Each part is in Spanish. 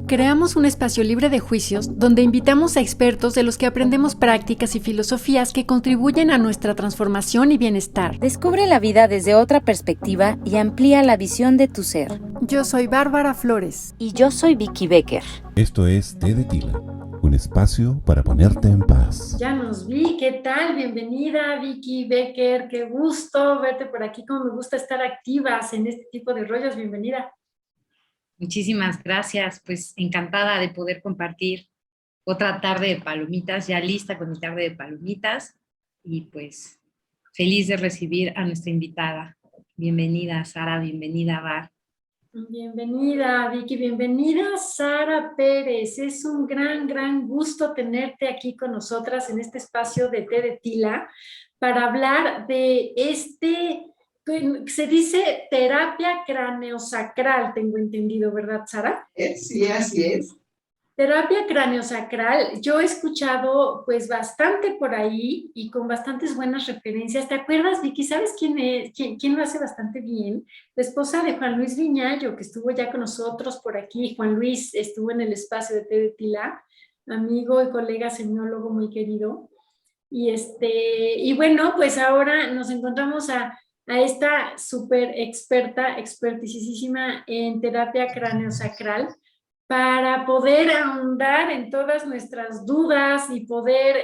Creamos un espacio libre de juicios donde invitamos a expertos de los que aprendemos prácticas y filosofías que contribuyen a nuestra transformación y bienestar. Descubre la vida desde otra perspectiva y amplía la visión de tu ser. Yo soy Bárbara Flores. Y yo soy Vicky Becker. Esto es Té de Tila, un espacio para ponerte en paz. Ya nos vi, ¿qué tal? Bienvenida, Vicky Becker, qué gusto verte por aquí, como me gusta estar activas en este tipo de rollos, bienvenida. Muchísimas gracias, pues encantada de poder compartir otra tarde de palomitas, ya lista con mi tarde de palomitas y pues feliz de recibir a nuestra invitada. Bienvenida Sara, bienvenida Bar. Bienvenida Vicky, bienvenida Sara Pérez, es un gran gusto tenerte aquí con nosotras en este espacio de Té de Tila para hablar de se dice terapia craneosacral, tengo entendido, ¿verdad, Sara? Sí, así es. Terapia craneosacral, yo he escuchado pues bastante por ahí y con bastantes buenas referencias. ¿Te acuerdas, Vicky? ¿Sabes quién es? ¿Quién lo hace bastante bien? La esposa de Juan Luis Viñallo, que estuvo ya con nosotros por aquí. Juan Luis estuvo en el espacio de Té de Tila, amigo y colega semiólogo muy querido. Y bueno, pues ahora nos encontramos a esta súper expertisísima en terapia craneosacral, para poder ahondar en todas nuestras dudas y poder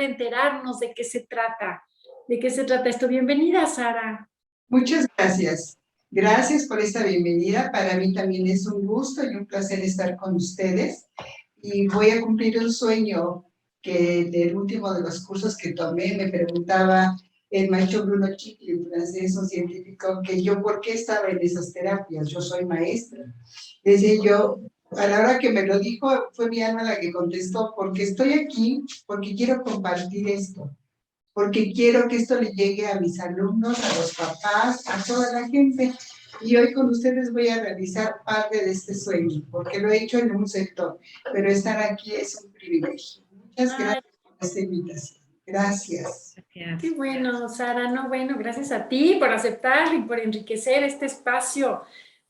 enterarnos de qué se trata esto. Bienvenida, Sara. Muchas gracias. Gracias por esta bienvenida. Para mí también es un gusto y un placer estar con ustedes. Y voy a cumplir un sueño que del último de los cursos que tomé me preguntaba el maestro Bruno Chicli, un francés, un científico, que yo por qué estaba en esas terapias. Yo soy maestra. Decía yo, a la hora que me lo dijo, fue mi alma la que contestó, porque estoy aquí, porque quiero compartir esto, porque quiero que esto le llegue a mis alumnos, a los papás, a toda la gente. Y hoy con ustedes voy a realizar parte de este sueño, porque lo he hecho en un sector, pero estar aquí es un privilegio. Muchas gracias por esta invitación. Gracias. Qué bueno, Sara. No, bueno, gracias a ti por aceptar y por enriquecer este espacio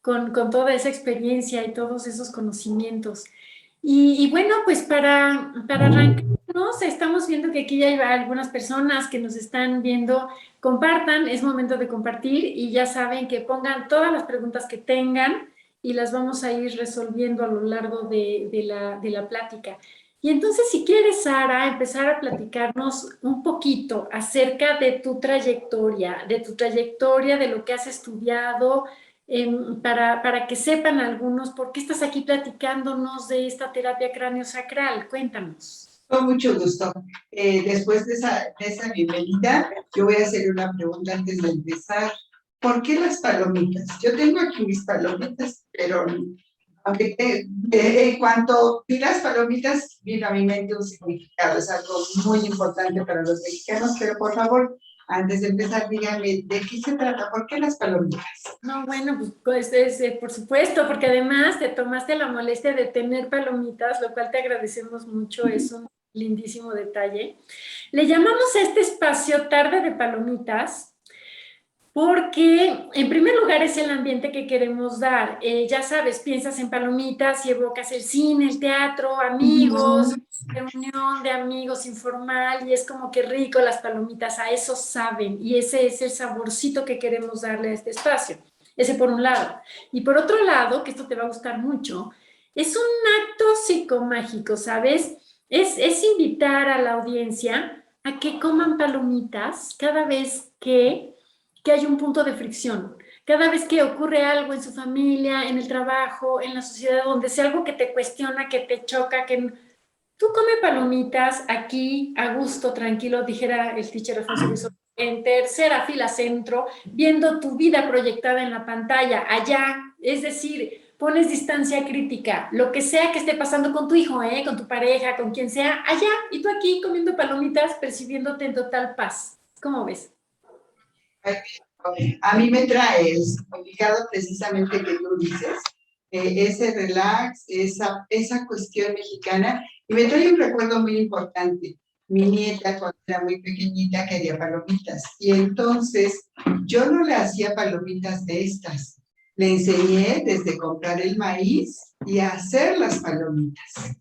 con toda esa experiencia y todos esos conocimientos. Y bueno, pues para arrancarnos, estamos viendo que aquí ya hay algunas personas que nos están viendo. Compartan, es momento de compartir y ya saben que pongan todas las preguntas que tengan y las vamos a ir resolviendo a lo largo de la plática. Y entonces, si quieres, Sara, empezar a platicarnos un poquito acerca de tu trayectoria, de lo que has estudiado, para que sepan algunos por qué estás aquí platicándonos de esta terapia craneosacral. Cuéntanos. Con mucho gusto. Después de esa bienvenida, yo voy a hacer una pregunta antes de empezar. ¿Por qué las palomitas? Yo tengo aquí mis palomitas, pero aunque en cuanto vi las palomitas, vino a mi mente un significado. Es algo muy importante para los mexicanos, pero por favor, antes de empezar, díganme, ¿de qué se trata? ¿Por qué las palomitas? No, bueno, pues por supuesto, porque además te tomaste la molestia de tener palomitas, lo cual te agradecemos mucho, es un lindísimo detalle. Le llamamos a este espacio Tarde de Palomitas, porque en primer lugar es el ambiente que queremos dar. Ya sabes, piensas en palomitas y evocas el cine, el teatro, amigos, reunión de amigos informal, y es como que rico las palomitas, a eso saben, y ese es el saborcito que queremos darle a este espacio. Ese por un lado. Y por otro lado, que esto te va a gustar mucho, es un acto psicomágico, ¿sabes? Es invitar a la audiencia a que coman palomitas cada vez que hay un punto de fricción. Cada vez que ocurre algo en su familia, en el trabajo, en la sociedad, donde sea algo que te cuestiona, que te choca, que tú come palomitas aquí, a gusto, tranquilo, dijera el teacher Alfonso Ruiz, en tercera fila centro, viendo tu vida proyectada en la pantalla, allá, es decir, pones distancia crítica, lo que sea que esté pasando con tu hijo, con tu pareja, con quien sea, allá, y tú aquí comiendo palomitas, percibiéndote en total paz. ¿Cómo ves? A mí me trae el significado precisamente que tú dices, ese relax, esa cuestión mexicana, y me trae un recuerdo muy importante. Mi nieta, cuando era muy pequeñita, quería palomitas, y entonces yo no le hacía palomitas de estas, Le enseñé desde comprar el maíz y a hacer las palomitas.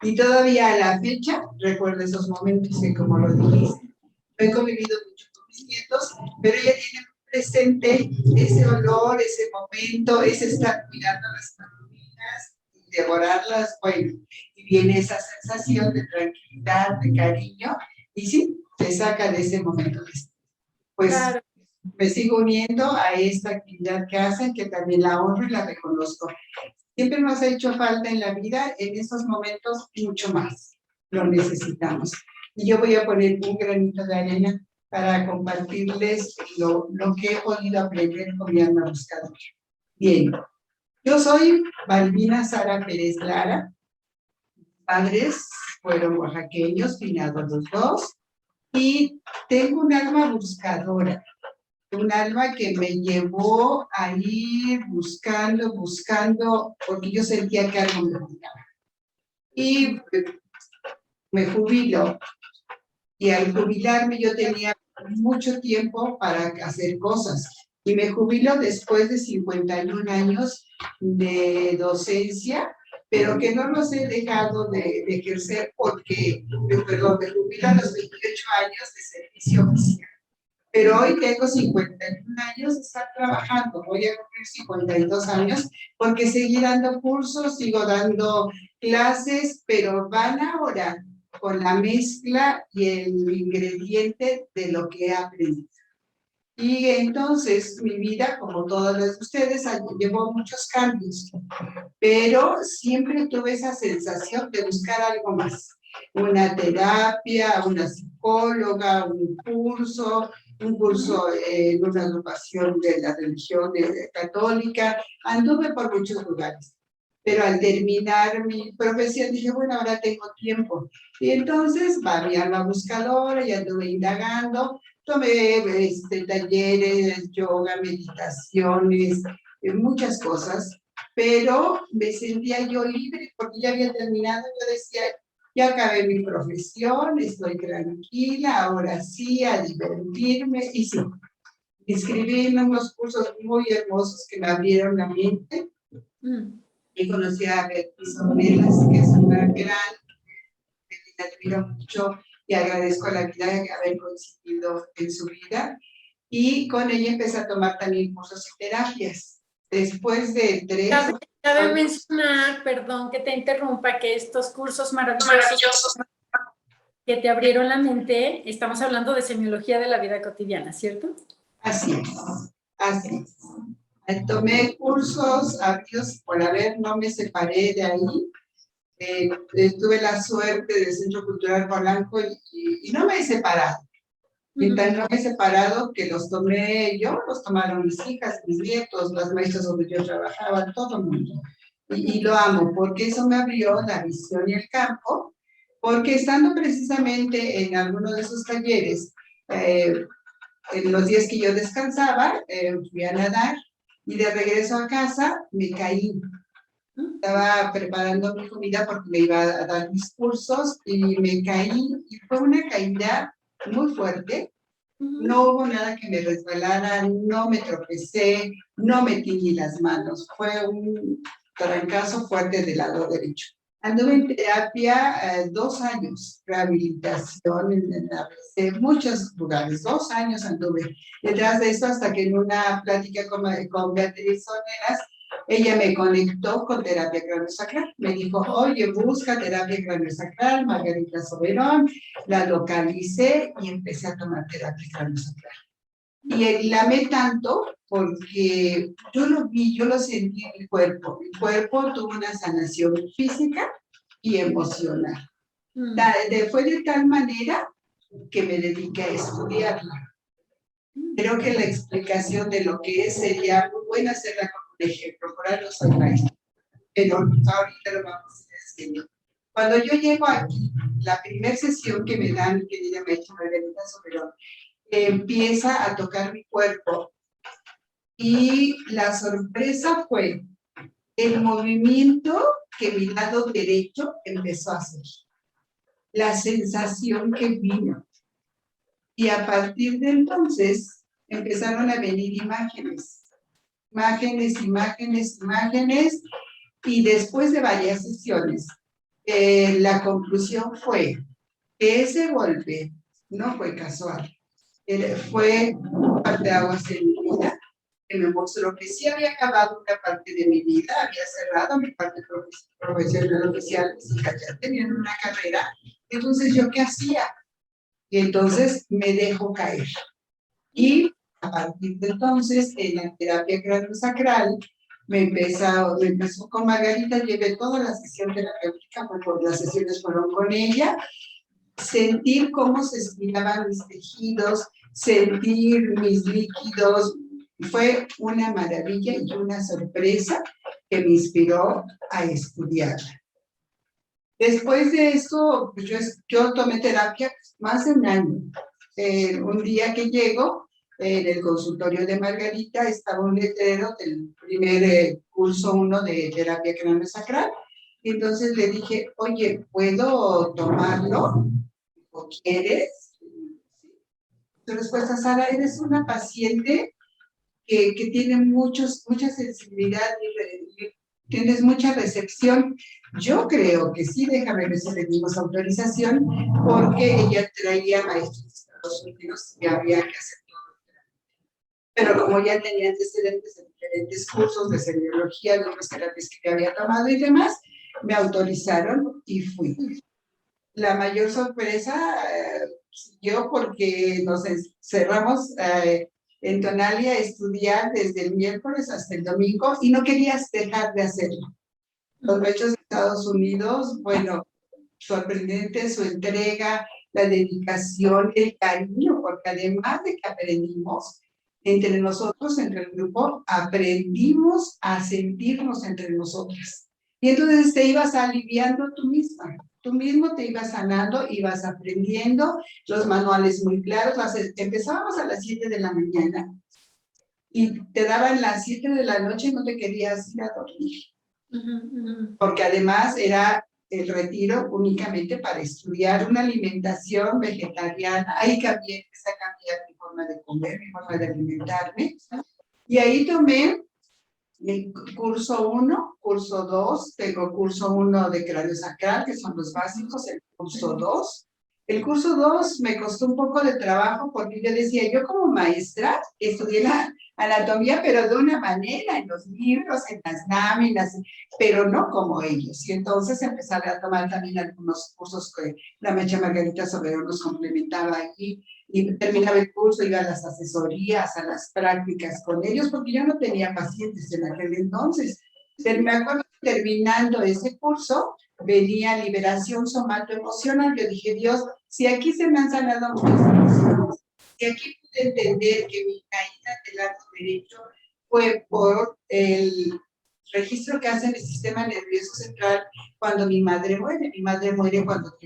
Y todavía a la fecha recuerdo esos momentos que, como lo dijiste, he convivido mucho con mis nietos, pero ella tiene presente ese olor, ese momento, ese estar cuidando las palomitas y devorarlas, bueno, y viene esa sensación de tranquilidad, de cariño, y sí, te saca de ese momento. Pues Claro. me sigo uniendo a esta actividad que hacen, que también la honro y la reconozco. Siempre nos ha hecho falta en la vida, en estos momentos mucho más. Lo necesitamos. Y yo voy a poner un granito de arena para compartirles lo que he podido aprender con mi alma buscadora. Bien, yo soy Balbina Sara Pérez Lara. Padres fueron oaxaqueños, finados los dos, y tengo un alma buscadora. Un alma que me llevó a ir buscando, porque yo sentía que algo me faltaba. Y me jubilo, y al jubilarme yo tenía mucho tiempo para hacer cosas. Y me jubilo después de 51 años de docencia, pero que no los he dejado de ejercer porque, perdón, me jubilo a los 28 años de servicio oficial. Pero hoy tengo 51 años de estar trabajando, voy a cumplir 52 años, porque seguí dando cursos, sigo dando clases, pero van ahora con la mezcla y el ingrediente de lo que he aprendido. Y entonces mi vida, como todas las de ustedes, llevó muchos cambios, pero siempre tuve esa sensación de buscar algo más. Una terapia, una psicóloga, un curso en una agrupación de la religión católica. Anduve por muchos lugares, pero al terminar mi profesión dije, bueno, ahora tengo tiempo. Y entonces va mi alma buscadora y anduve indagando. Tomé talleres, yoga, meditaciones, muchas cosas, pero me sentía yo libre porque ya había terminado. Yo decía, ya acabé mi profesión, estoy tranquila, ahora sí, a divertirme. Y sí, inscribí en unos cursos muy hermosos que me abrieron la mente. Y conocí a Beatriz Ornelas, que es una gran, que la admiro mucho y agradezco a la vida de haber coincidido en su vida. Y con ella empecé a tomar también cursos y terapias. Después de 3 Cabe mencionar, perdón que te interrumpa, que estos cursos maravillosos que te abrieron la mente, estamos hablando de semiología de la vida cotidiana, ¿cierto? Así es, así es. Tomé cursos, habidos por haber, no me separé de ahí. Tuve la suerte del Centro Cultural Polanco y no me he separado. Y tan no me he separado que los tomé yo, los tomaron mis hijas, mis nietos, las maestras donde yo trabajaba, todo el mundo. Y lo amo, porque eso me abrió la visión y el campo, porque estando precisamente en alguno de esos talleres, en los días que yo descansaba, fui a nadar y de regreso a casa me caí. Estaba preparando mi comida porque me iba a dar mis cursos y me caí y fue una caída muy fuerte. No hubo nada que me resbalara, no me tropecé, no me tiñí las manos. Fue un trancazo fuerte del lado derecho. Anduve en terapia 2 años, rehabilitación en muchos lugares, 2 años anduve. Detrás de eso, hasta que en una plática con Beatriz Ornelas, ella me conectó con terapia craniosacral. Me dijo, oye, busca terapia craniosacral, Margarita Soberón. La localicé y empecé a tomar terapia craniosacral. Y la amé tanto porque yo lo vi, yo lo sentí en mi cuerpo. Mi cuerpo tuvo una sanación física y emocional. Fue de tal manera que me dediqué a estudiarla. Creo que la explicación de lo que es sería muy buena hacerla con un ejemplo. Por ahí no soy maestra, pero ahorita lo vamos a decir. Cuando yo llego aquí, la primera sesión que me dan, que ella me ha hecho Margarita Soberón, empieza a tocar mi cuerpo y la sorpresa fue el movimiento que mi lado derecho empezó a hacer, la sensación que vino, y a partir de entonces empezaron a venir imágenes imágenes, imágenes, imágenes, y después de varias sesiones, la conclusión fue que ese golpe no fue casual, fue un parteaguas en mi vida, que me mostró que sí había acabado una parte de mi vida, había cerrado mi parte profesional oficial, mis hijas ya tenían una carrera, entonces ¿yo qué hacía? Y entonces me dejo caer. Y a partir de entonces, en la terapia craniosacral, me empezó con Margarita, llevé toda la sesión terapéutica, porque las sesiones fueron con ella, sentir cómo se estiraban mis tejidos, sentir mis líquidos, fue una maravilla y una sorpresa que me inspiró a estudiar. Después de esto, pues yo tomé terapia más de un año. Un día que llego, en el consultorio de Margarita estaba un letrero del primer curso 1 de terapia craniosacral. Y entonces le dije, oye, ¿puedo tomarlo? ¿O quieres? Su respuesta, Sara, eres una paciente que tiene mucha sensibilidad y tienes mucha recepción. Yo creo que sí, déjame ver si pedimos autorización, porque ella traía maestros de Estados Unidos y había que hacer todo. Pero como ya tenía antecedentes en diferentes cursos de semiología, de otras terapias que había tomado y demás, me autorizaron y fui. La mayor sorpresa siguió porque nos cerramos en Tonalia a estudiar desde el miércoles hasta el domingo y no querías dejar de hacerlo. Los maestros de Estados Unidos, bueno, sorprendente su entrega, la dedicación, el cariño, porque además de que aprendimos, entre nosotros, entre el grupo, aprendimos a sentirnos entre nosotras. Y entonces te ibas aliviando tú misma. Tú mismo te ibas sanando, ibas aprendiendo, los manuales muy claros. Empezábamos a las 7 de la mañana y te daban las 7 de la noche y no te querías ir a dormir. Porque además era el retiro únicamente para estudiar una alimentación vegetariana. Ahí cambié, empecé a cambiar mi forma de comer, mi forma de alimentarme. Y ahí tomé el curso 1, curso 2, tengo curso 1 de craniosacral, que son los básicos, el curso 2. El curso 2 me costó un poco de trabajo porque yo decía, yo como maestra estudié la anatomía, pero de una manera, en los libros, en las láminas, pero no como ellos. Y entonces empecé a tomar también algunos cursos que la maestra Margarita Soberón nos complementaba aquí. Y terminaba el curso, iba a las asesorías, a las prácticas con ellos, porque yo no tenía pacientes en aquel entonces. Pero me acuerdo que terminando ese curso, venía liberación somatoemocional. Yo dije, Dios, si aquí se me han sanado muchas emociones, si aquí pude entender que mi caída del lado derecho fue por el registro que hace en el sistema nervioso central cuando mi madre muere. Mi madre muere cuando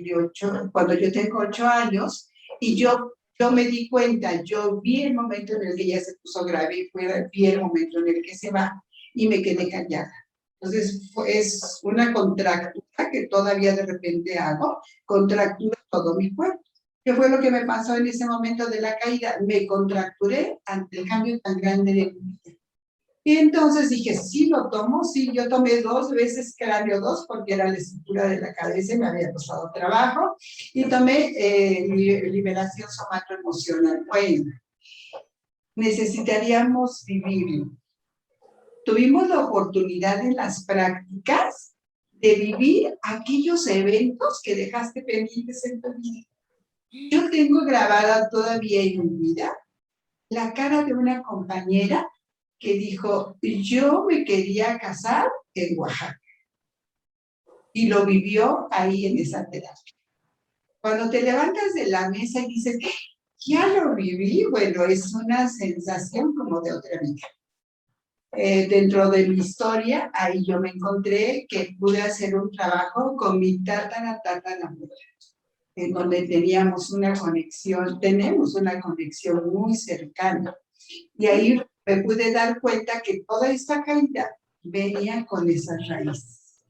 yo tengo 8 años, y yo me di cuenta, yo vi el momento en el que ella se puso grave y vi el momento en el que se va y me quedé callada. Entonces es una contractura que todavía de repente hago, contractura todo mi cuerpo. ¿Qué fue lo que me pasó en ese momento de la caída? Me contracturé ante el cambio tan grande de mi vida. Y entonces dije, sí, lo tomo, sí, yo tomé 2 veces cráneo 2 porque era la estructura de la cabeza y me había costado trabajo, y tomé liberación somatoemocional. Bueno, necesitaríamos vivirlo. Tuvimos la oportunidad en las prácticas de vivir aquellos eventos que dejaste pendientes en tu vida. Yo tengo grabada todavía en mi vida la cara de una compañera que dijo, yo me quería casar en Oaxaca. Y lo vivió ahí en esa terapia. Cuando te levantas de la mesa y dices, ya lo viví, bueno, es una sensación como de otra vida. Dentro de mi historia, ahí yo me encontré que pude hacer un trabajo con mi tatarabuela, en donde tenemos una conexión muy cercana. Y ahí me pude dar cuenta que toda esta caída venía con esas raíces.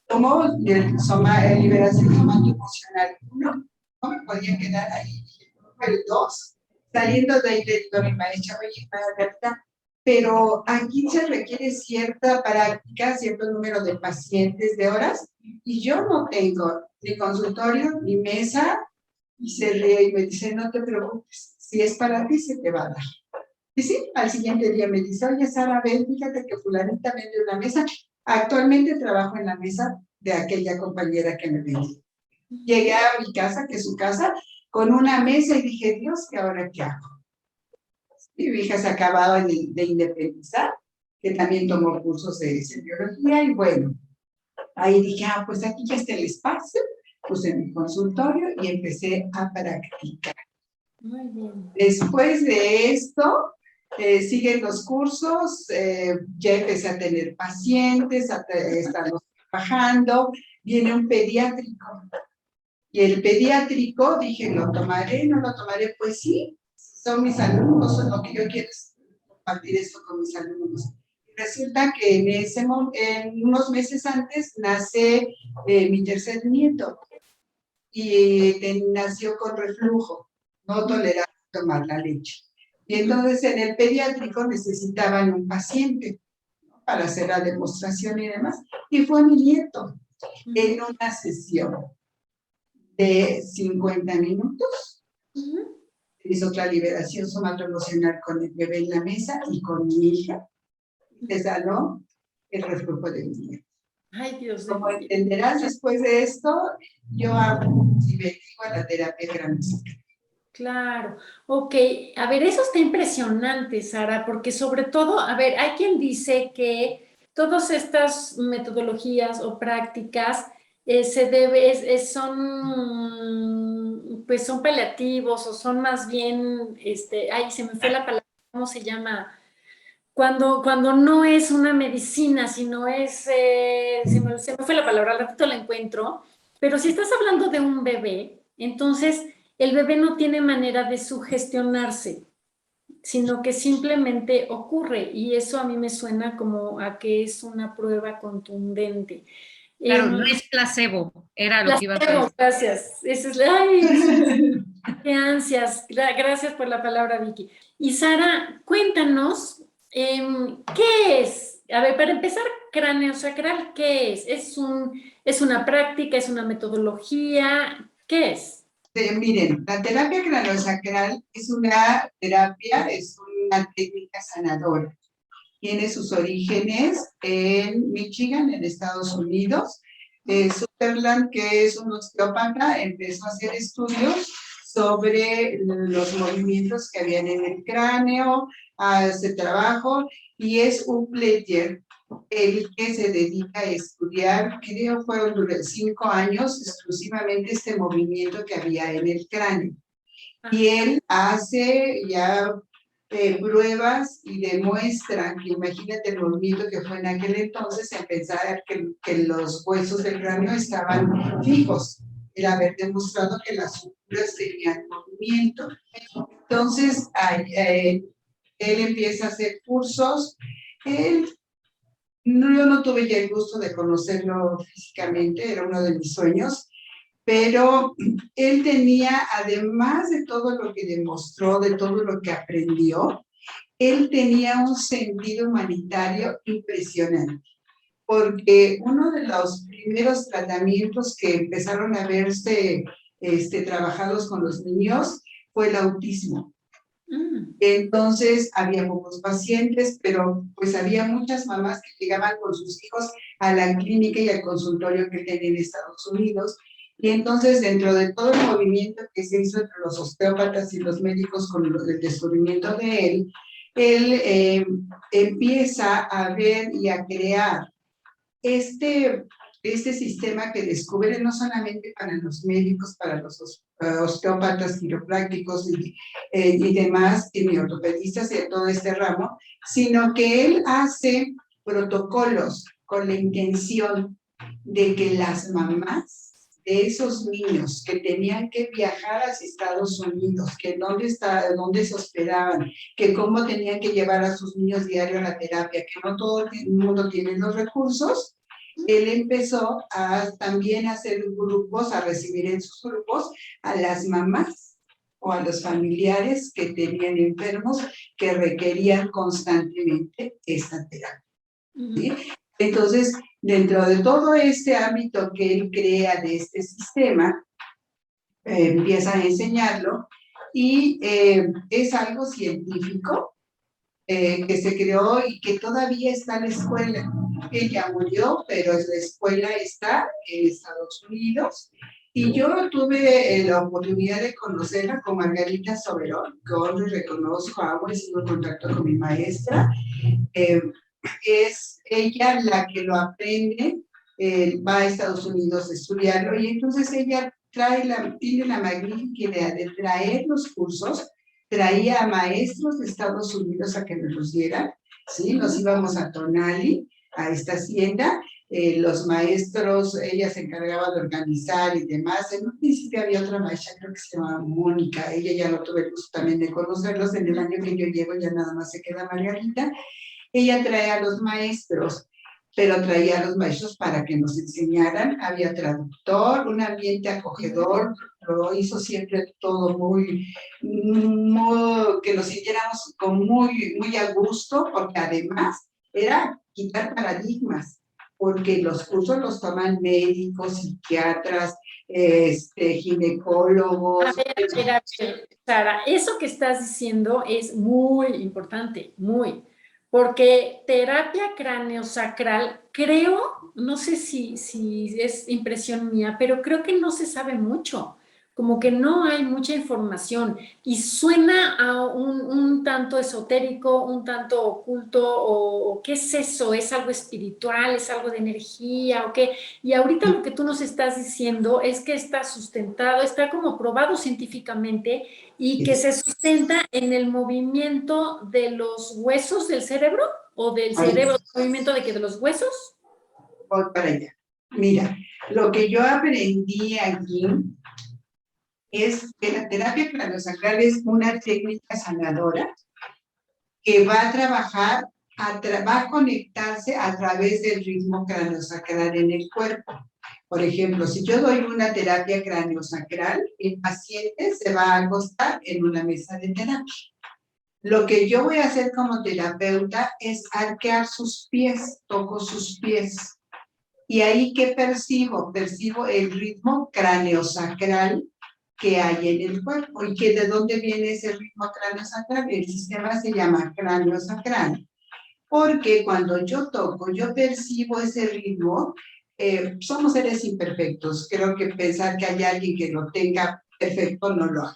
Tomó liberación somatoemocional 1, no me podía quedar ahí. El 2, saliendo de ahí le digo a mi maestra, oye, Margarita, pero aquí se requiere cierta práctica, cierto número de pacientes, de horas, y yo no tengo ni consultorio, ni mesa, y se ríe y me dice, no te preocupes, si es para ti, se te va a dar. Y sí, al siguiente día me dice, oye, Sara, ven, fíjate que fulanita vende una mesa. Actualmente trabajo en la mesa de aquella compañera que me vendió. Llegué a mi casa, que es su casa, con una mesa y dije, Dios, ¿qué ahora qué hago? Y mi hija se acababa de independizar, que también tomó cursos de semiología, y bueno, ahí dije, pues aquí ya está el espacio, puse mi consultorio y empecé a practicar. Muy bien. Después de esto, siguen los cursos, ya empecé a tener pacientes, a estarlos trabajando, viene un pediátrico. Y el pediátrico, dije, ¿lo tomaré? ¿No lo tomaré? Pues sí, son mis alumnos, son lo que yo quiero es compartir esto con mis alumnos. Y resulta que en unos meses antes nace mi tercer nieto y nació con reflujo, no toleraba tomar la leche. Y entonces en el pediátrico necesitaban un paciente, ¿no?, para hacer la demostración y demás. Y fue mi nieto en una sesión de 50 minutos. Hizo otra liberación somatoemocional con el bebé en la mesa y con mi hija. Le sanó el reflujo de mi nieto. Ay, Dios mío. Como entenderás, después de esto, yo hago y bendigo a la terapia gramsciana. Claro, ok. A ver, eso está impresionante, Sara, porque sobre todo, a ver, hay quien dice que todas estas metodologías o prácticas pues son paliativos o son más bien, ay, se me fue la palabra, ¿cómo se llama? Cuando no es una medicina, sino se me fue la palabra, al ratito la encuentro, pero si estás hablando de un bebé, entonces el bebé no tiene manera de sugestionarse, sino que simplemente ocurre, y eso a mí me suena como a que es una prueba contundente. Claro, no es placebo, era lo que iba a decir. Gracias. Ay, qué ansias. Gracias por la palabra, Vicky. Y Sara, cuéntanos, ¿qué es? A ver, para empezar, cráneo sacral, ¿qué es? ¿Es una práctica? ¿Es una metodología? ¿Qué es? Miren, la terapia craneosacral es una terapia, es una técnica sanadora. Tiene sus orígenes en Michigan, en Estados Unidos. Sutherland, que es un osteópata, empezó a hacer estudios sobre los movimientos que habían en el cráneo, hace trabajo, y es un player el que se dedica a estudiar, creo fueron durante 5 años, exclusivamente este movimiento que había en el cráneo. Y él hace ya pruebas y demuestra que, imagínate el movimiento que fue en aquel entonces, en pensar que los huesos del cráneo estaban fijos, el haber demostrado que las estructuras tenían movimiento. Entonces, él empieza a hacer cursos. Yo no tuve ya el gusto de conocerlo físicamente, era uno de mis sueños, pero él tenía, además de todo lo que demostró, de todo lo que aprendió, él tenía un sentido humanitario impresionante, porque uno de los primeros tratamientos que empezaron a verse trabajados con los niños fue el autismo. Entonces había pocos pacientes, pero pues había muchas mamás que llegaban con sus hijos a la clínica y al consultorio que tenía en Estados Unidos. Y entonces, dentro de todo el movimiento que se hizo entre los osteópatas y los médicos con el descubrimiento de él empieza a ver y a crear este sistema que descubre no solamente para los médicos, para los osteópatas, quiroprácticos y demás, y ortopedistas y de todo este ramo, sino que él hace protocolos con la intención de que las mamás de esos niños que tenían que viajar hacia Estados Unidos, que dónde se hospedaban, que cómo tenían que llevar a sus niños diario a la terapia, que no todo el mundo tiene los recursos, él empezó también a hacer grupos, a recibir en sus grupos a las mamás o a los familiares que tenían enfermos que requerían constantemente esta terapia. ¿Sí? Entonces, dentro de todo este ámbito que él crea de este sistema, empieza a enseñarlo y es algo científico que se creó y que todavía está en la escuela. Ella murió, pero la escuela está en Estados Unidos. Y yo tuve la oportunidad de conocerla con Margarita Soberón, que hoy reconozco, hago en contacto con mi maestra. Es ella la que lo aprende, va a Estados Unidos a estudiarlo, y entonces ella tiene la magnífica idea de traer los cursos, traía a maestros de Estados Unidos a que nos los dieran, ¿sí? Nos íbamos a Tonali, a esta hacienda, los maestros, ella se encargaba de organizar y demás. En un principio había otra maestra, creo que se llamaba Mónica, ella ya no tuve el gusto también de conocerlos, en el año que yo llego ya nada más se queda Margarita. Ella traía a los maestros, pero traía a los maestros para que nos enseñaran. Había traductor, un ambiente acogedor, lo hizo siempre todo muy que nos sintiéramos muy a gusto, porque además era quitar paradigmas, porque los cursos los toman médicos, psiquiatras, ginecólogos. A ver, Sara, eso que estás diciendo es muy importante, muy. Porque terapia craneosacral, creo, no sé si es impresión mía, pero creo que no se sabe mucho, como que no hay mucha información y suena a un tanto esotérico, un tanto oculto, o ¿qué es eso? ¿Es algo espiritual? ¿Es algo de energía? ¿O qué? Y ahorita lo que tú nos estás diciendo es que está sustentado, está como probado científicamente y que se sustenta en el movimiento de los huesos del cerebro o del cerebro, el movimiento de los huesos. Voy para allá. Mira, lo que yo aprendí aquí es que la terapia craneosacral es una técnica sanadora que va a trabajar, va a conectarse a través del ritmo craneosacral en el cuerpo. Por ejemplo, si yo doy una terapia craneosacral, el paciente se va a acostar en una mesa de terapia. Lo que yo voy a hacer como terapeuta es arquear sus pies, toco sus pies. Y ahí, ¿qué percibo? Percibo el ritmo craneosacral que hay en el cuerpo. ¿Y que de dónde viene ese ritmo craneosacral? El sistema se llama craneosacral. Porque cuando yo toco, yo percibo ese ritmo. Somos seres imperfectos. Creo que pensar que hay alguien que lo tenga perfecto no lo hay.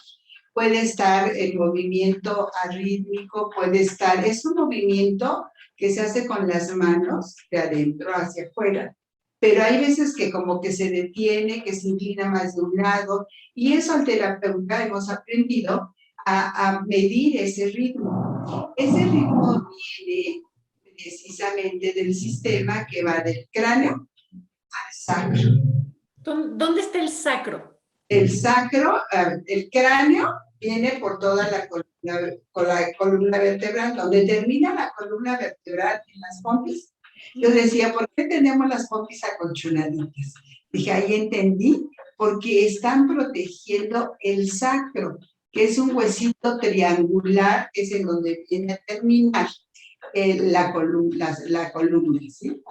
Puede estar el movimiento arrítmico, puede estar, es un movimiento que se hace con las manos de adentro hacia afuera. Pero hay veces que como que se detiene, que se inclina más de un lado, y eso al terapeuta hemos aprendido a medir ese ritmo. Ese ritmo viene precisamente del sistema que va del cráneo al sacro. ¿Dónde está el sacro? El sacro, el cráneo viene por toda la columna vertebral, donde termina la columna vertebral en las pompis. Yo decía, ¿por qué tenemos las pompis acolchonaditas? Dije, ahí entendí, porque están protegiendo el sacro, que es un huesito triangular, que es en donde viene a terminar la columna, ¿sí?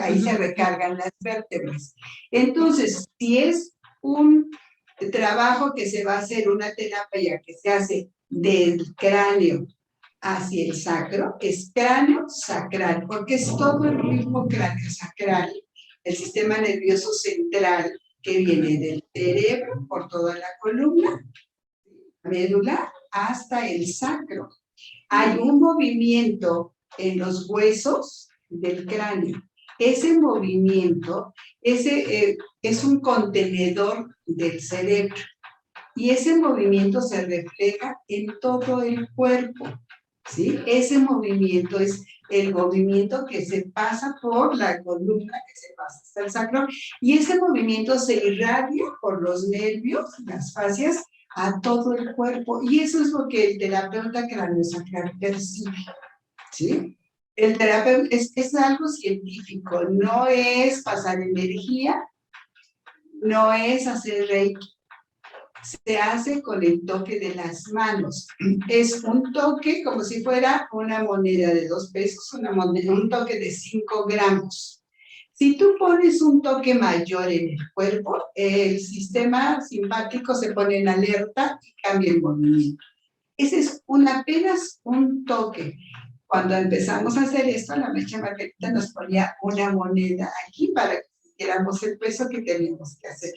Ahí se recargan las vértebras. Entonces, si es un trabajo que se va a hacer, una terapia que se hace del cráneo hacia el sacro, es cráneo sacral, porque es todo el ritmo cráneo sacral, el sistema nervioso central que viene del cerebro por toda la columna, médula, hasta el sacro. Hay un movimiento en los huesos del cráneo. Ese movimiento es un contenedor del cerebro y ese movimiento se refleja en todo el cuerpo, ¿sí? Ese movimiento es el movimiento que se pasa por la columna, que se pasa hasta el sacro, y ese movimiento se irradia por los nervios, las fascias, a todo el cuerpo, y eso es lo que el terapeuta craneosacral percibe, ¿sí? El terapeuta es algo científico, no es pasar energía, no es hacer reiki, se hace con el toque de las manos. Es un toque como si fuera una moneda de 2 pesos, un toque de 5 gramos. Si tú pones un toque mayor en el cuerpo, el sistema simpático se pone en alerta y cambia el movimiento. Ese es apenas un toque. Cuando empezamos a hacer esto, la maestra Margarita nos ponía una moneda aquí para que hiciéramos el peso que teníamos que hacer.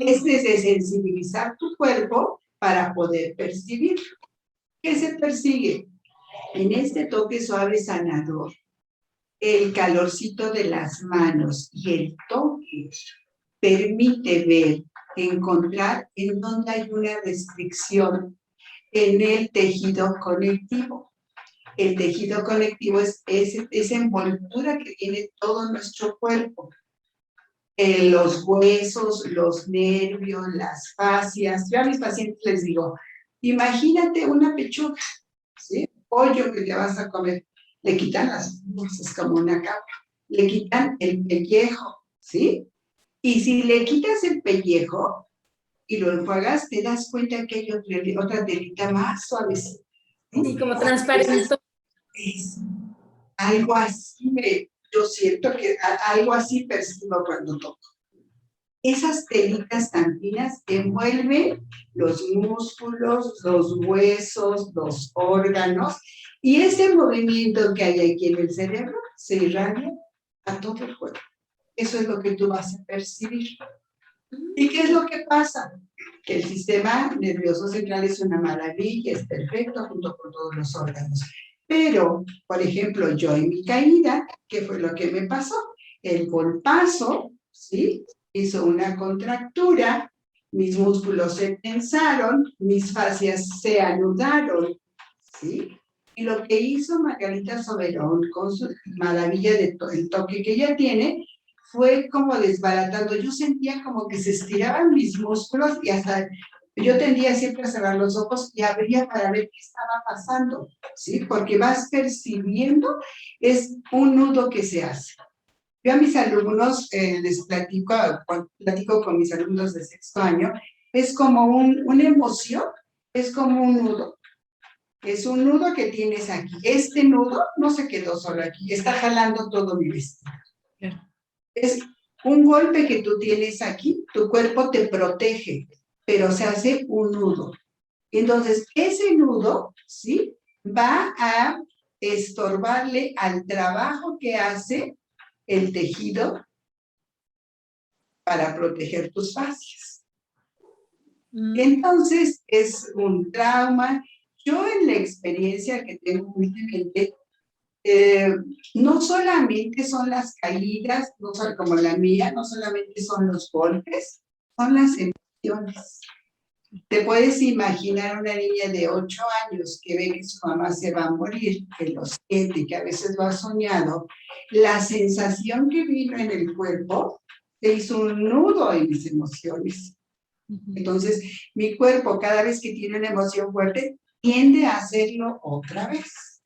Es de sensibilizar tu cuerpo para poder percibir. ¿Qué se persigue? En este toque suave sanador, el calorcito de las manos y el toque permite ver, encontrar en dónde hay una restricción en el tejido conectivo. El tejido conectivo es esa envoltura que tiene todo nuestro cuerpo. Los huesos, los nervios, las fascias. Yo a mis pacientes les digo, imagínate una pechuga, ¿sí? Pollo que te vas a comer. Le quitan las cosas como una capa. Le quitan el pellejo, ¿sí? Y si le quitas el pellejo y lo enjuagas, te das cuenta que hay otra telita más suavecita. Sí, como transparente. Es algo así, yo siento que algo así percibo cuando toco. Esas telitas tan finas envuelven los músculos, los huesos, los órganos, y ese movimiento que hay aquí en el cerebro se irradia a todo el cuerpo. Eso es lo que tú vas a percibir. ¿Y qué es lo que pasa? Que el sistema nervioso central es una maravilla, es perfecto junto con todos los órganos. Pero, por ejemplo, yo en mi caída, ¿qué fue lo que me pasó? El golpazo, ¿sí? Hizo una contractura, mis músculos se tensaron, mis fascias se anudaron, ¿sí? Y lo que hizo Margarita Soberón con su maravilla del toque que ella tiene, fue como desbaratando. Yo sentía como que se estiraban mis músculos y hasta yo tendía siempre a cerrar los ojos y abría para ver qué estaba pasando, ¿sí? Porque vas percibiendo, es un nudo que se hace. Yo a mis alumnos les platico con mis alumnos de 6º año, es como una emoción, es como un nudo. Es un nudo que tienes aquí. Este nudo no se quedó solo aquí, está jalando todo mi vestido. Es un golpe que tú tienes aquí, tu cuerpo te protege, pero se hace un nudo. Entonces, ese nudo, ¿sí? Va a estorbarle al trabajo que hace el tejido para proteger tus fascias. Entonces, es un trauma. Yo en la experiencia que tengo últimamente, no solamente son las caídas, no son como la mía, no solamente son los golpes, son las emociones. Te puedes imaginar una niña de 8 años que ve que su mamá se va a morir, que lo siente, que a veces lo ha soñado. La sensación que vino en el cuerpo se hizo un nudo en mis emociones. Entonces, mi cuerpo, cada vez que tiene una emoción fuerte, tiende a hacerlo otra vez.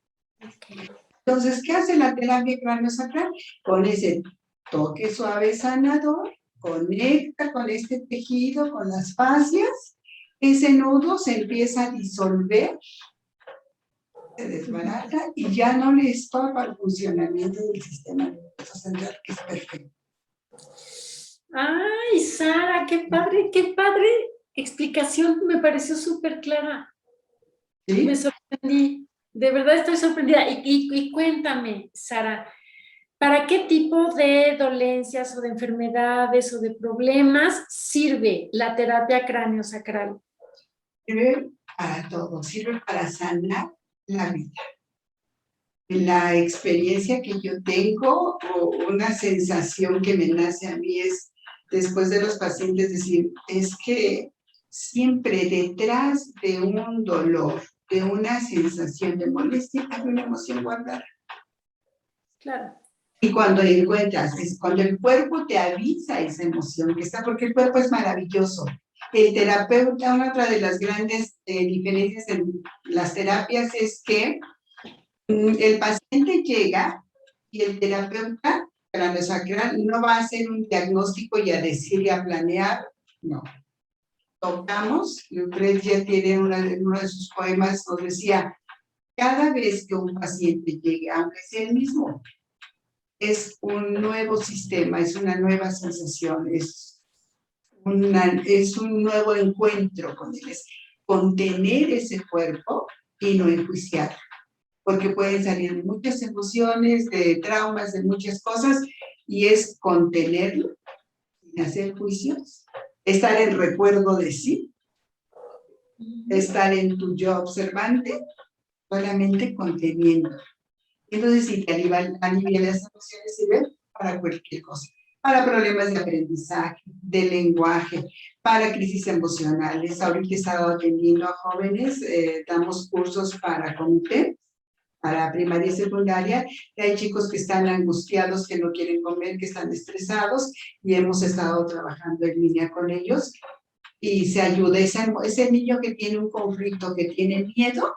Entonces, ¿qué hace la terapia craniosacral? Con ese toque suave sanador, conecta con este tejido, con las fascias, ese nudo se empieza a disolver, se desbarata y ya no le estorba el funcionamiento del sistema nervioso central, que es perfecto. Ay, Sara, qué padre explicación, me pareció súper clara. ¿Sí? Me sorprendí, de verdad estoy sorprendida. Y cuéntame, Sara, ¿para qué tipo de dolencias o de enfermedades o de problemas sirve la terapia craniosacral? Sirve para todo, sirve para sanar la vida. La experiencia que yo tengo o una sensación que me nace a mí es, después de los pacientes, decir, es que siempre detrás de un dolor, de una sensación de molestia, hay una emoción guardada. Claro. Y cuando encuentras, es cuando el cuerpo te avisa esa emoción que está, porque el cuerpo es maravilloso. El terapeuta, una otra de las grandes diferencias en las terapias es que el paciente llega y el terapeuta craniosacral no va a hacer un diagnóstico y a decir y a planear, no. tocamos. Lucrecia tiene uno de sus poemas donde decía, cada vez que un paciente llegue, aunque sea el mismo, es un nuevo sistema, es una nueva sensación, es un nuevo encuentro con él, es contener ese cuerpo y no enjuiciar, porque pueden salir muchas emociones, de traumas, de muchas cosas, y es contenerlo, sin hacer juicios, estar en recuerdo de sí, estar en tu yo observante, solamente conteniendo. Entonces, si te alivia las emociones, sirve para cualquier cosa. Para problemas de aprendizaje, de lenguaje, para crisis emocionales. Ahorita he estado atendiendo a jóvenes, damos cursos para comité, para primaria y secundaria, y hay chicos que están angustiados, que no quieren comer, que están estresados, y hemos estado trabajando en línea con ellos, y se ayuda. Ese niño que tiene un conflicto, que tiene miedo,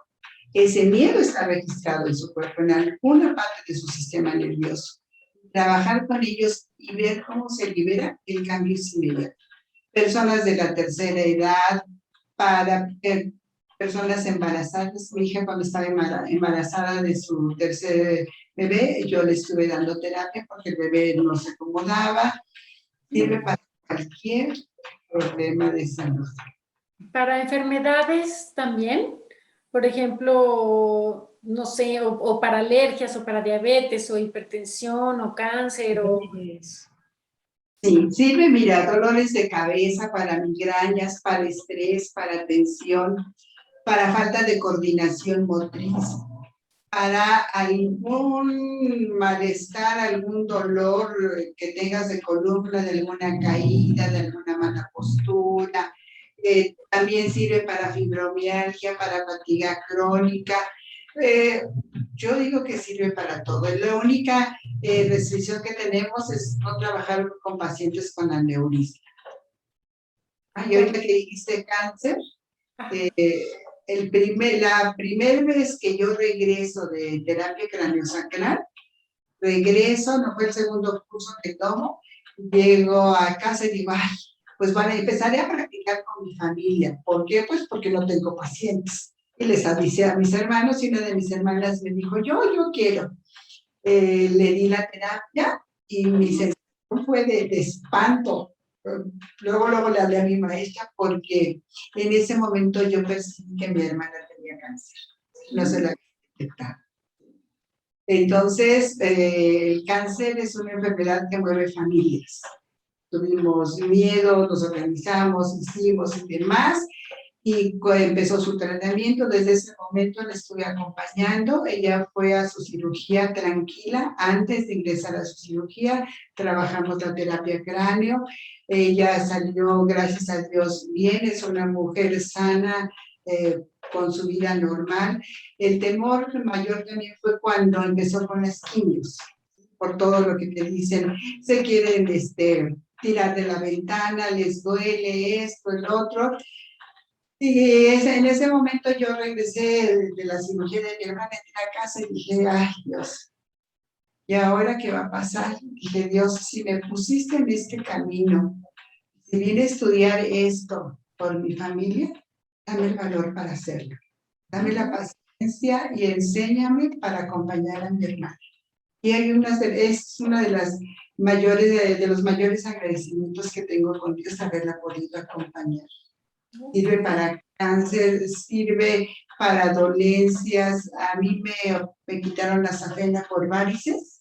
ese miedo está registrado en su cuerpo, en alguna parte de su sistema nervioso. Trabajar con ellos y ver cómo se libera, el cambio es inmediato. Personas de la tercera edad, para personas embarazadas. Mi hija, cuando estaba embarazada de su tercer bebé, yo le estuve dando terapia porque el bebé no se acomodaba. Sirve para cualquier problema de salud. Para enfermedades también, por ejemplo, no sé, o para alergias, o para diabetes, o hipertensión, o cáncer, o... Sí, sirve, mira, dolores de cabeza, para migrañas, para estrés, para tensión, para falta de coordinación motriz, para algún malestar, algún dolor que tengas de columna, de alguna caída, de alguna mala postura. También sirve para fibromialgia, para fatiga crónica. Yo digo que sirve para todo. La única restricción que tenemos es no trabajar con pacientes con aneurisma. Y ahorita que dijiste cáncer, la primera vez que yo regreso de terapia craneosacral, no fue el segundo curso que tomo, llego a casa y digo, ay, pues empezaré a practicar con mi familia. ¿Por qué? Pues porque no tengo pacientes. Y les avisé a mis hermanos, y una de mis hermanas me dijo, yo quiero. Le di la terapia y mi sensación fue de espanto. Luego le hablé a mi maestra porque en ese momento yo percibí que mi hermana tenía cáncer. No se la había detectado. Entonces, el cáncer es una enfermedad que mueve familias. Tuvimos miedo, nos organizamos, hicimos y demás, y empezó su tratamiento. Desde ese momento la estuve acompañando. Ella fue a su cirugía tranquila. Antes de ingresar a su cirugía, trabajamos la terapia cráneo. Ella salió, gracias a Dios, bien. Es una mujer sana, con su vida normal. El temor mayor también fue cuando empezó con las quimios, por todo lo que te dicen. Se quieren tirar de la ventana, les duele esto, el otro. Y en ese momento yo regresé de la cirugía de mi hermana, entré a casa y dije, ay, Dios, ¿y ahora qué va a pasar? Dije, Dios, si me pusiste en este camino, si vine a estudiar esto por mi familia, dame el valor para hacerlo. Dame la paciencia y enséñame para acompañar a mi hermana. Y es una de las mayores, de los mayores agradecimientos que tengo con Dios, haberla podido acompañar. Sirve para cáncer, sirve para dolencias. A mí me quitaron la safena por varices.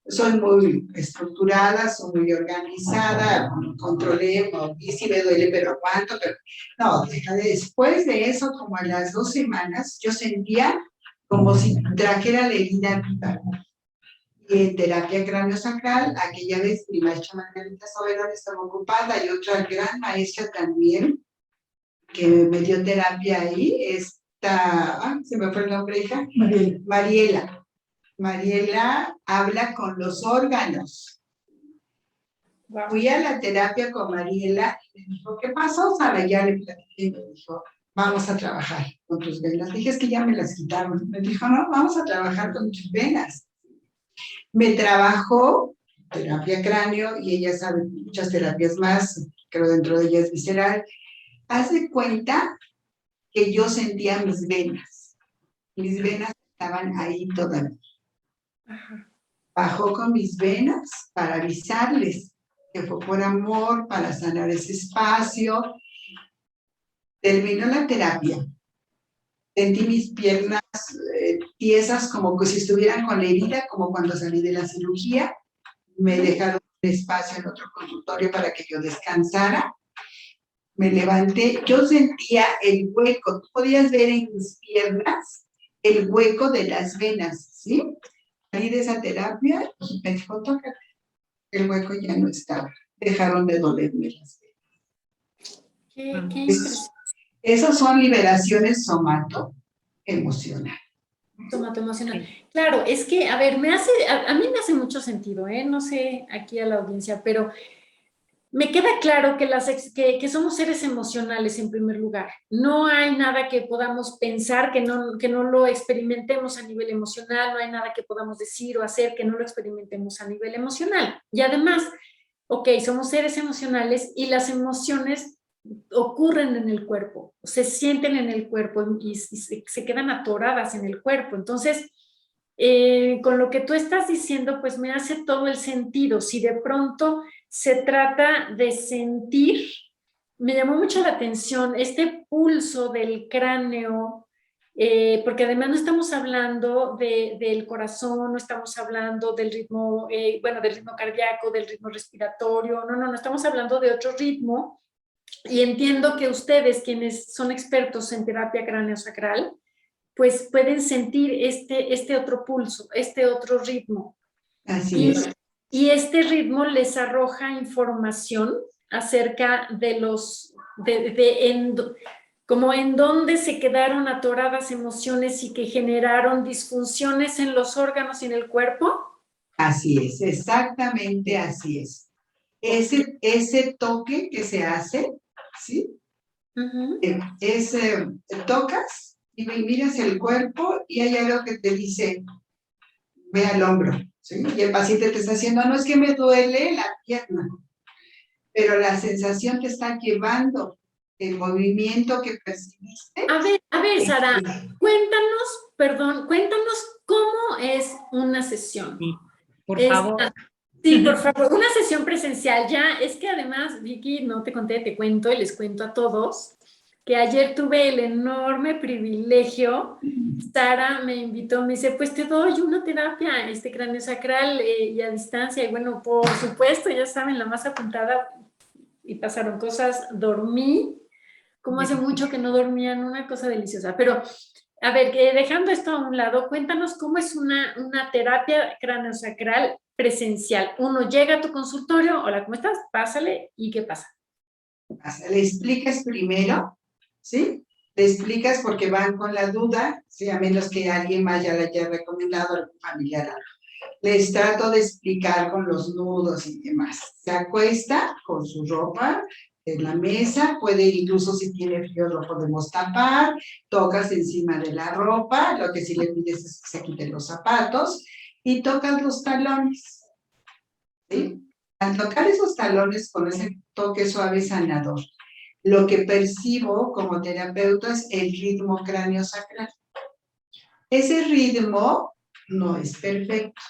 Soy muy estructurada, soy muy organizada, controlé, y si me duele, pero aguanto. Pero no, después de eso, como a las 2 semanas, yo sentía como si trajera la herida viva. Y en terapia craneosacral, aquella vez mi maestra Margarita Soberón estaba ocupada, y otra gran maestra también, que me dio terapia ahí, se me fue el nombre, hija, Mariela habla con los órganos. Wow. Fui a la terapia con Mariela y me dijo, ¿qué pasó, Sara? Ya le platiqué y me dijo, vamos a trabajar con tus venas. Dije, es que ya me las quitaron. Me dijo, no, vamos a trabajar con tus venas. Me trabajó terapia cráneo y ella sabe muchas terapias más, creo dentro de ellas visceral. Haz de cuenta que yo sentía mis venas. Mis venas estaban ahí todavía. Ajá. Bajó con mis venas para avisarles que fue por amor, para sanar ese espacio. Terminó la terapia. Sentí mis piernas tiesas como que si estuvieran con la herida, como cuando salí de la cirugía. Me dejaron un espacio en otro consultorio para que yo descansara. Me levanté, yo sentía el hueco, tú podías ver en mis piernas el hueco de las venas, ¿sí? Salí de esa terapia y me dijo, tócate. El hueco ya no estaba, dejaron de dolerme las venas. Qué impresionante. Esas son liberaciones somato-emocionales. Tomato emocional. Claro, es que, a ver, a mí me hace mucho sentido, ¿eh? No sé aquí a la audiencia, pero me queda claro que somos seres emocionales en primer lugar. No hay nada que podamos pensar que no lo experimentemos a nivel emocional, no hay nada que podamos decir o hacer que no lo experimentemos a nivel emocional. Y además, ok, somos seres emocionales y las emociones ocurren en el cuerpo, se sienten en el cuerpo y se quedan atoradas en el cuerpo. Entonces, con lo que tú estás diciendo, pues me hace todo el sentido. Si de pronto se trata de sentir, me llamó mucho la atención este pulso del cráneo, porque además no estamos hablando del corazón, no estamos hablando del ritmo, del ritmo cardíaco, del ritmo respiratorio, no, estamos hablando de otro ritmo. Y entiendo que ustedes, quienes son expertos en terapia craneosacral, pues pueden sentir este otro pulso, este otro ritmo. Así es. Y este ritmo les arroja información acerca de como en dónde se quedaron atoradas emociones y que generaron disfunciones en los órganos y en el cuerpo. Así es, exactamente así es. Ese toque que se hace, ¿sí? Uh-huh. Tocas y miras el cuerpo y hay algo que te dice, ve al hombro, ¿sí? Y el paciente te está diciendo, no es que me duele la pierna, pero la sensación te está llevando, el movimiento que percibiste. A ver, Sara, cuéntanos cómo es una sesión. Sí, por favor. Sí, por favor, una sesión presencial. Ya, es que además, Vicky, no te conté, te cuento y les cuento a todos que ayer tuve el enorme privilegio, Sara me invitó, me dice, pues te doy una terapia craneosacral y a distancia. Y bueno, por supuesto, ya saben, la más apuntada y pasaron cosas, dormí, como hace mucho que no dormían, una cosa deliciosa. Pero, a ver, que dejando esto a un lado, cuéntanos cómo es una terapia craneosacral presencial. Uno llega a tu consultorio, hola, ¿cómo estás? Pásale, ¿y qué pasa? Le explicas primero, ¿sí? Le explicas porque van con la duda, ¿sí? A menos que alguien más ya le haya recomendado a algún familiar. Les trato de explicar con los nudos y demás. Se acuesta con su ropa en la mesa, puede incluso si tiene frío lo podemos tapar, tocas encima de la ropa, lo que sí le pides es que se quiten los zapatos y tocas los talones, ¿sí? Al tocar esos talones con ese toque suave sanador, lo que percibo como terapeuta es el ritmo craneosacral. Ese ritmo no es perfecto.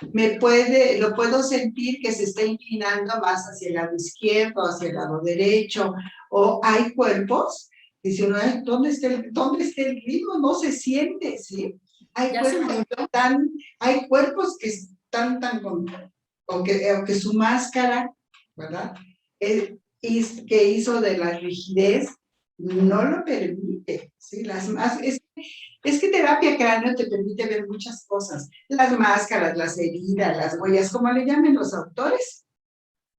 Lo puedo sentir que se está inclinando más hacia el lado izquierdo, hacia el lado derecho, o hay cuerpos que si uno, ¿dónde está el ritmo? No se siente, ¿sí? Hay cuerpos que están tan o que su máscara, ¿verdad? Que hizo de la rigidez, no lo permite, ¿sí? Es que terapia cráneo te permite ver muchas cosas, las máscaras, las heridas, las huellas, como le llamen los autores.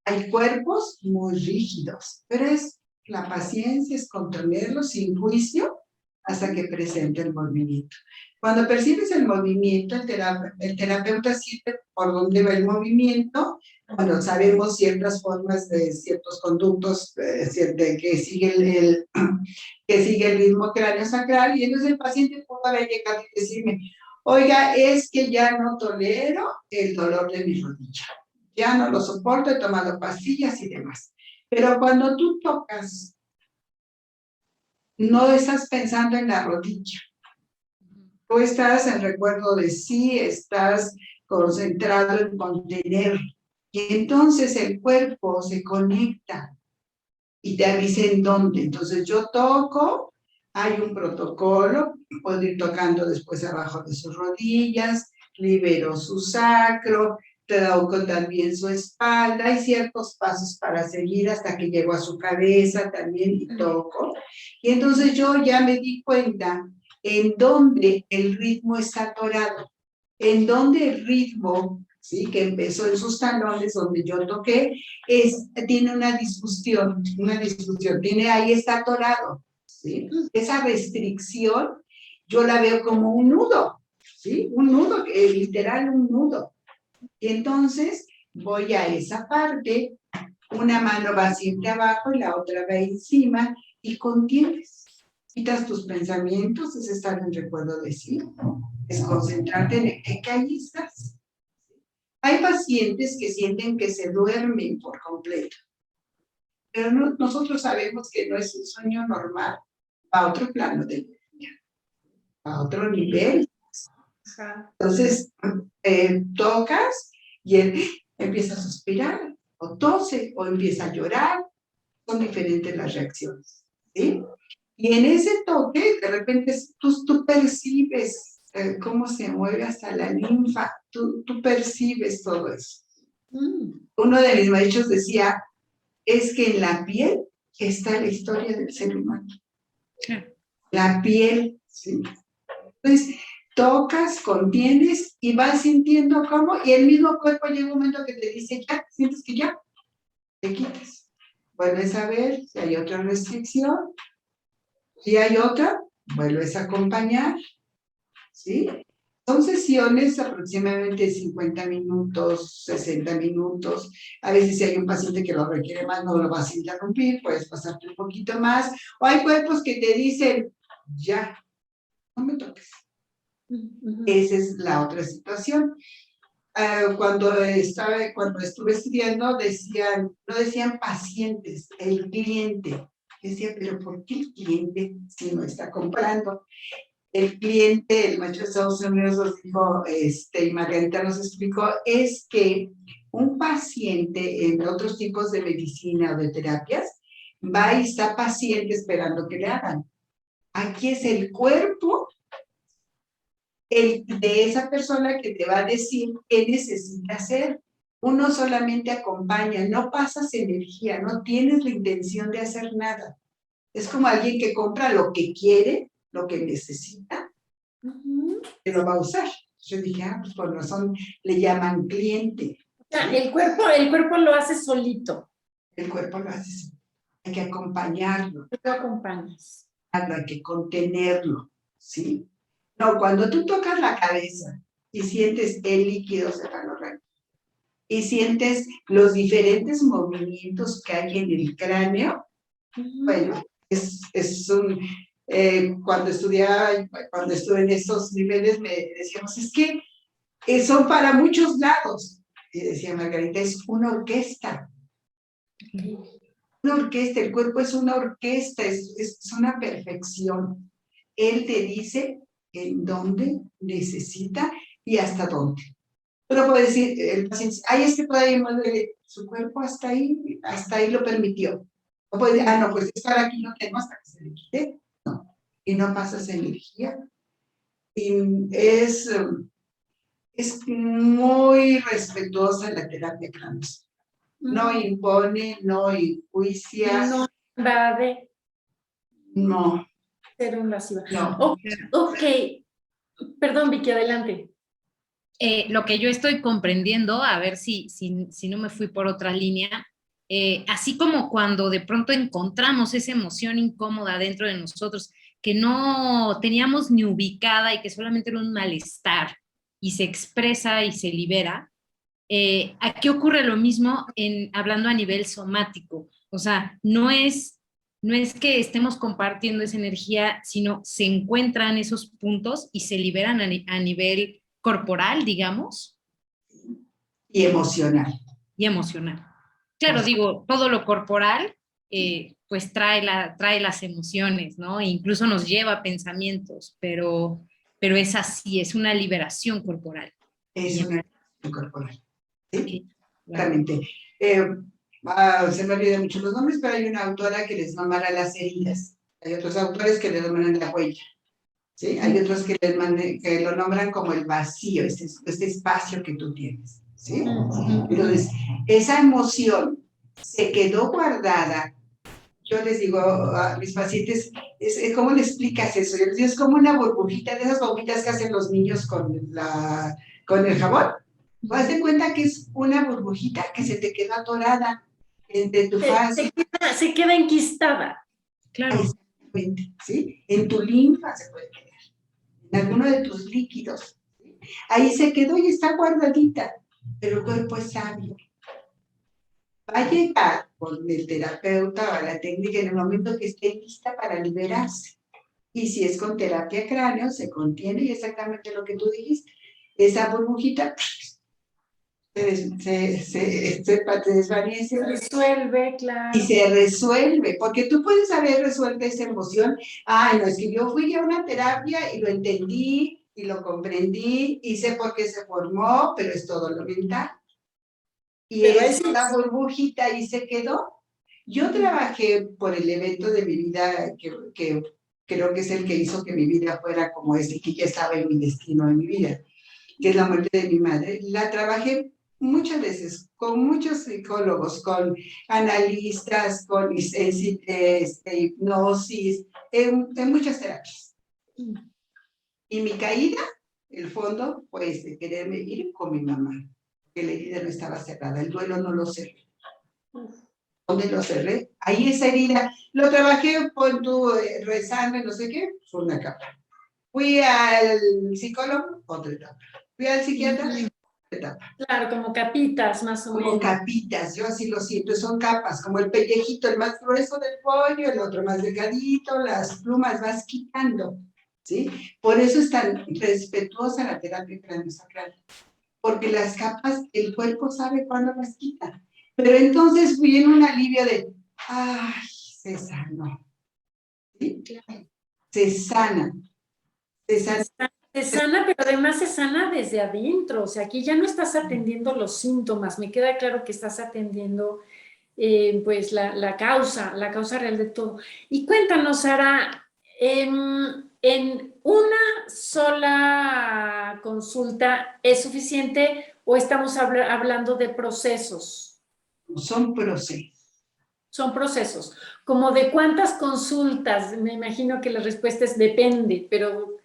Hay cuerpos muy rígidos, pero es la paciencia, es contenerlos sin juicio hasta que presente el movimiento. Cuando percibes el movimiento, el terapeuta siente por dónde va el movimiento, cuando sabemos ciertas formas de ciertos conductos que sigue el ritmo craneosacral, y entonces el paciente puede llegar y decirme, oiga, es que ya no tolero el dolor de mi rodilla. ya no lo soporto, he tomado pastillas y demás. Pero cuando tú tocas, no estás pensando en la rodilla. Tú estás en recuerdo de sí, estás concentrado en contener. Y entonces el cuerpo se conecta y te avisa en dónde. Entonces yo toco, hay un protocolo, puedo ir tocando después abajo de sus rodillas, libero su sacro, toco también su espalda, hay ciertos pasos para seguir hasta que llego a su cabeza también y toco. Y entonces yo ya me di cuenta en dónde el ritmo está atorado, en dónde el ritmo, ¿sí?, que empezó en sus talones, donde yo toqué, tiene una discusión, tiene ahí está atorado, ¿sí? Esa restricción yo la veo como un nudo, ¿sí? Un nudo, literal un nudo. Y entonces voy a esa parte, una mano va siempre abajo y la otra va encima y contienes. Quitas tus pensamientos, es estar en recuerdo de sí, es concentrarte en que ahí estás. Hay pacientes que sienten que se duermen por completo, pero nosotros sabemos que no es un sueño normal, a otro plano de vida, a otro nivel. Entonces, tocas y él empieza a suspirar, o tose, o empieza a llorar. Son diferentes las reacciones, ¿sí? Y en ese toque, de repente, tú percibes cómo se mueve hasta la linfa, tú percibes todo eso. Uno de mis maestros decía, es que en la piel está la historia del ser humano. La piel, ¿sí? Entonces, tocas, contienes y vas sintiendo cómo, y el mismo cuerpo llega un momento que te dice, ya, sientes que ya, te quitas. Vuelves a ver si hay otra restricción. Si hay otra, vuelves a acompañar, ¿sí? Son sesiones aproximadamente 50 minutos, 60 minutos. A veces si hay un paciente que lo requiere más, no lo vas a interrumpir, puedes pasarte un poquito más. O hay cuerpos que te dicen, ya, no me toques. Esa es la otra situación. Cuando estuve estudiando, no decían pacientes, el cliente. Decía, pero ¿por qué el cliente si no está comprando? El cliente, el maestro de Estados Unidos nos dijo, y Margarita nos explicó, es que un paciente en otros tipos de medicina o de terapias va y está paciente esperando que le hagan. Aquí es el cuerpo de esa persona que te va a decir qué necesita hacer. Uno solamente acompaña, no pasas energía, no tienes la intención de hacer nada. Es como alguien que compra lo que quiere, lo que necesita, que lo va a usar. Yo dije, pues por razón le llaman cliente. O sea, el cuerpo lo hace solito. El cuerpo lo hace solito. Hay que acompañarlo. Lo acompañas. Hay que contenerlo, ¿sí? No, cuando tú tocas la cabeza y sientes el líquido cefalorraquídeo y sientes los diferentes movimientos que hay en el cráneo, bueno, es un... cuando estuve en estos niveles, me decíamos, es que son para muchos lados. Y decía Margarita, es una orquesta. Una orquesta, el cuerpo es una orquesta, es una perfección. Él te dice en dónde necesita y hasta dónde. Tú no puedes decir, el paciente, ay, es que todavía no duele, su cuerpo hasta ahí lo permitió. No puede decir, no, pues estar aquí no tengo hasta que se le quite. No, y no pasas energía. Y es muy respetuosa la terapia cráneo. No impone, no enjuicia. No invade. No. Ser invasiva. No. Ok. Perdón, Vicky, adelante. Lo que yo estoy comprendiendo, a ver si no me fui por otra línea, así como cuando de pronto encontramos esa emoción incómoda dentro de nosotros, que no teníamos ni ubicada y que solamente era un malestar y se expresa y se libera, aquí ocurre lo mismo hablando a nivel somático. O sea, no es que estemos compartiendo esa energía, sino se encuentran esos puntos y se liberan a nivel corporal, digamos. Y emocional. y emocional. Claro, digo, todo lo corporal pues trae las emociones, ¿no? E incluso nos lleva a pensamientos, pero es así, es una liberación corporal. Es una liberación corporal. ¿Sí? Sí, claro. Exactamente. Se me olvidan mucho los nombres, pero hay una autora que les nombra las heridas. Hay otros autores que le nombran la huella. ¿Sí? Hay otros que lo nombran como el vacío, este espacio que tú tienes. ¿Sí? Entonces, esa emoción se quedó guardada. Yo les digo a mis pacientes, ¿cómo le explicas eso? Yo les digo, es como una burbujita, de esas bombitas que hacen los niños con el jabón. Haz de cuenta que es una burbujita que se te queda atorada entre tu faz. Se queda enquistada. Claro. Exactamente, ¿sí? En tu linfa se puede quedar, en alguno de tus líquidos. ¿Sí? Ahí se quedó y está guardadita, pero el cuerpo es sabio. Va a llegar con el terapeuta o la técnica en el momento que esté lista para liberarse. Y si es con terapia cráneo, se contiene y exactamente lo que tú dijiste. Esa burbujita se desvanece. Se resuelve, claro. Y se resuelve, porque tú puedes haber resuelto esa emoción. Ay, no, es que yo fui a una terapia y lo entendí y lo comprendí y sé por qué se formó, pero es todo lo mental. Y pero es una burbujita y se quedó. Yo trabajé por el evento de mi vida que creo que es el que hizo que mi vida fuera como es y que ya estaba en mi destino en mi vida, que es la muerte de mi madre. La trabajé muchas veces con muchos psicólogos, con analistas, con hipnosis, en muchas terapias. Y mi caída, el fondo, pues de quererme ir con mi mamá, que la herida no estaba cerrada, el duelo no lo cerré. ¿Dónde lo cerré? Ahí esa herida, lo trabajé con tu rezando, no sé qué, fue una capa. Fui al psicólogo, otra etapa. Fui al psiquiatra, otra etapa. Claro, como capitas más o menos. Como capitas, yo así lo siento, son capas, como el pellejito, el más grueso del pollo, el otro más delgadito, las plumas vas quitando, ¿sí? Por eso es tan respetuosa la terapia craneosacral, porque las capas, el cuerpo sabe cuándo las quita. Pero entonces viene un alivio de, ay, se sanó, ¿sí? Se sana. Se sana, pero además se sana desde adentro. O sea, aquí ya no estás atendiendo los síntomas. Me queda claro que estás atendiendo pues la causa real de todo. Y cuéntanos, Sara, ¿en una sola consulta es suficiente o estamos hablando de procesos? Son procesos. Son procesos. ¿Como de cuántas consultas? Me imagino que la respuesta es depende, pero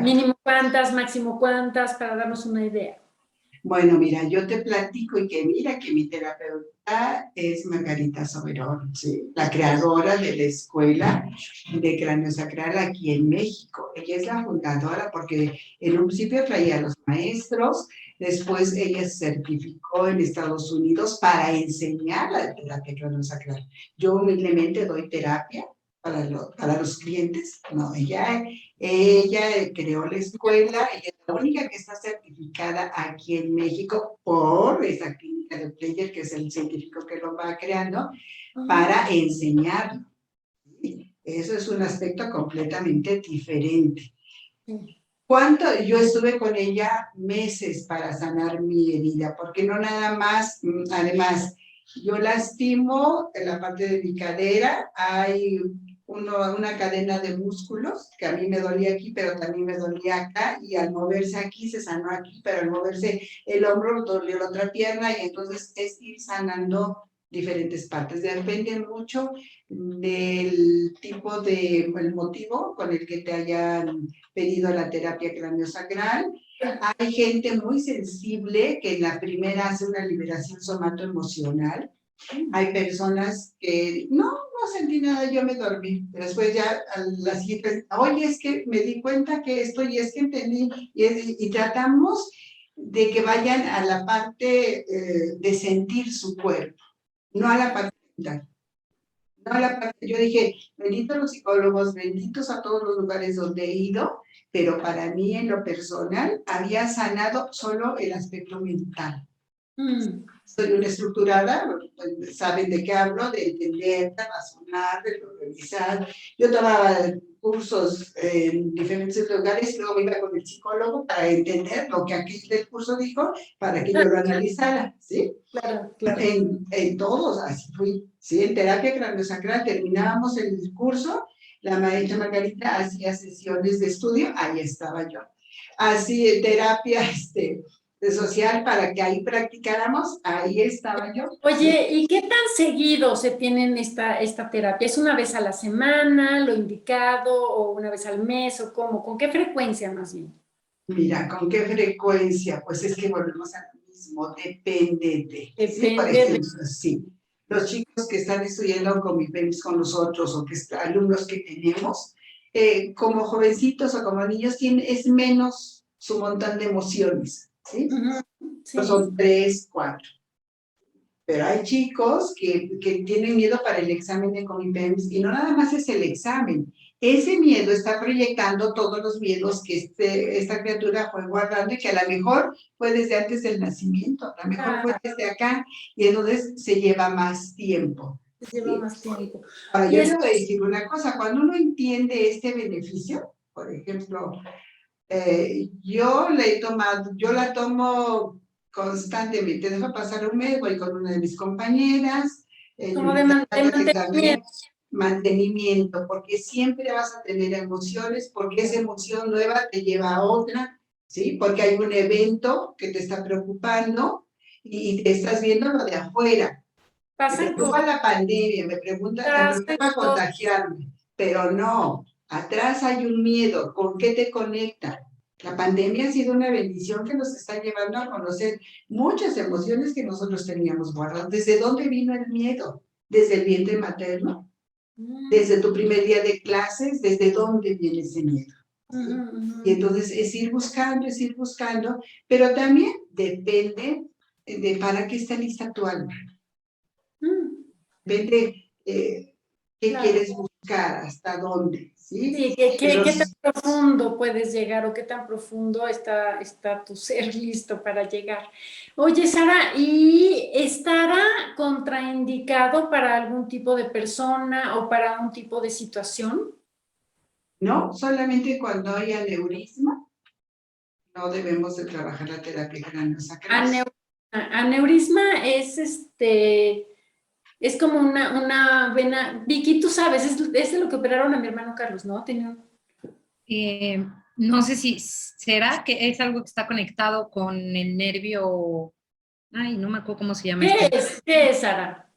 mínimo cuántas, máximo cuántas, para darnos una idea. Bueno, mira, yo te platico y que mira que mi terapeuta es Margarita Soberón, ¿sí? La creadora de la escuela de craneosacral aquí en México. Ella es la fundadora porque en un principio traía a los maestros, después ella se certificó en Estados Unidos para enseñar la terapia craneosacral. Yo humildemente doy terapia para los clientes, no, ella creó la escuela, ella es la única que está certificada aquí en México por esa clínica de Player, que es el científico que lo va creando, para enseñarlo. Eso es un aspecto completamente diferente. Yo estuve con ella meses para sanar mi herida, porque no nada más, además, yo lastimo en la parte de mi cadera, hay una cadena de músculos, que a mí me dolía aquí, pero también me dolía acá, y al moverse aquí se sanó aquí, pero al moverse el hombro dolió la otra pierna, y entonces es ir sanando diferentes partes. Depende mucho del tipo el motivo con el que te hayan pedido la terapia craneosacral. Hay gente muy sensible que en la primera hace una liberación somatoemocional. Hay personas que no sentí nada, yo me dormí. Pero después ya a la siguiente, oye, es que me di cuenta que esto y es que entendí. Y tratamos de que vayan a la parte de sentir su cuerpo, no a la parte mental. No a la parte, yo dije, benditos los psicólogos, benditos a todos los lugares donde he ido, pero para mí en lo personal había sanado solo el aspecto mental. Mm. Soy una estructurada, saben de qué hablo, de entender, de razonar, de organizar. Yo tomaba cursos en diferentes lugares y luego me iba con el psicólogo para entender lo que aquel del curso dijo, para que yo lo analizara, ¿sí? Claro, claro. En todos, así fui, ¿sí? En terapia craneosacral terminábamos el curso, la maestra Margarita hacía sesiones de estudio, ahí estaba yo. Así, terapia, de social para que ahí practicáramos, ahí estaba yo. Oye, ¿y qué tan seguido se tienen esta terapia? ¿Es una vez a la semana, lo indicado, o una vez al mes, o cómo? ¿Con qué frecuencia más bien? Mira, ¿con qué frecuencia? Pues es que volvemos a lo mismo, depende de, ¿sí? Por Depende de... ejemplo, sí, los chicos que están estudiando convivencia con nosotros o que alumnos que tenemos, como jovencitos o como niños, es menos su montón de emociones, ¿sí? Sí. Son 3, 4. Pero hay chicos que tienen miedo para el examen de Comipems y no nada más es el examen. Ese miedo está proyectando todos los miedos que esta criatura fue guardando y que a lo mejor fue desde antes del nacimiento, a lo mejor fue desde acá y entonces se lleva más tiempo. Se lleva más tiempo. Ahora, yo le voy a decir una cosa, cuando uno entiende este beneficio, por ejemplo, yo la tomo constantemente, dejo pasar un mes, voy con una de mis compañeras, Como de mantenimiento. Mantenimiento, porque siempre vas a tener emociones, porque esa emoción nueva te lleva a otra, ¿sí? Porque hay un evento que te está preocupando y te estás viendo lo de afuera. Me preocupa la pandemia, me preocupa contagiarme, pero no, atrás hay un miedo, ¿con qué te conecta? La pandemia ha sido una bendición que nos está llevando a conocer muchas emociones que nosotros teníamos guardadas. ¿Desde dónde vino el miedo? ¿Desde el vientre materno? ¿Desde tu primer día de clases? ¿Desde dónde viene ese miedo? Y entonces es ir buscando, pero también depende de para qué está lista tu alma. Depende qué quieres buscar, hasta dónde, ¿sí? Sí, ¿qué tan profundo puedes llegar o qué tan profundo está tu ser listo para llegar? Oye, Sara, ¿y estará contraindicado para algún tipo de persona o para un tipo de situación? No, solamente cuando hay aneurisma, no debemos de trabajar la terapia craneosacral. Aneurisma es como una vena. Vicky, tú sabes, es de lo que operaron a mi hermano Carlos, ¿no? No sé si será que es algo que está conectado con el nervio. Ay, no me acuerdo cómo se llama. ¿Qué es, Sara?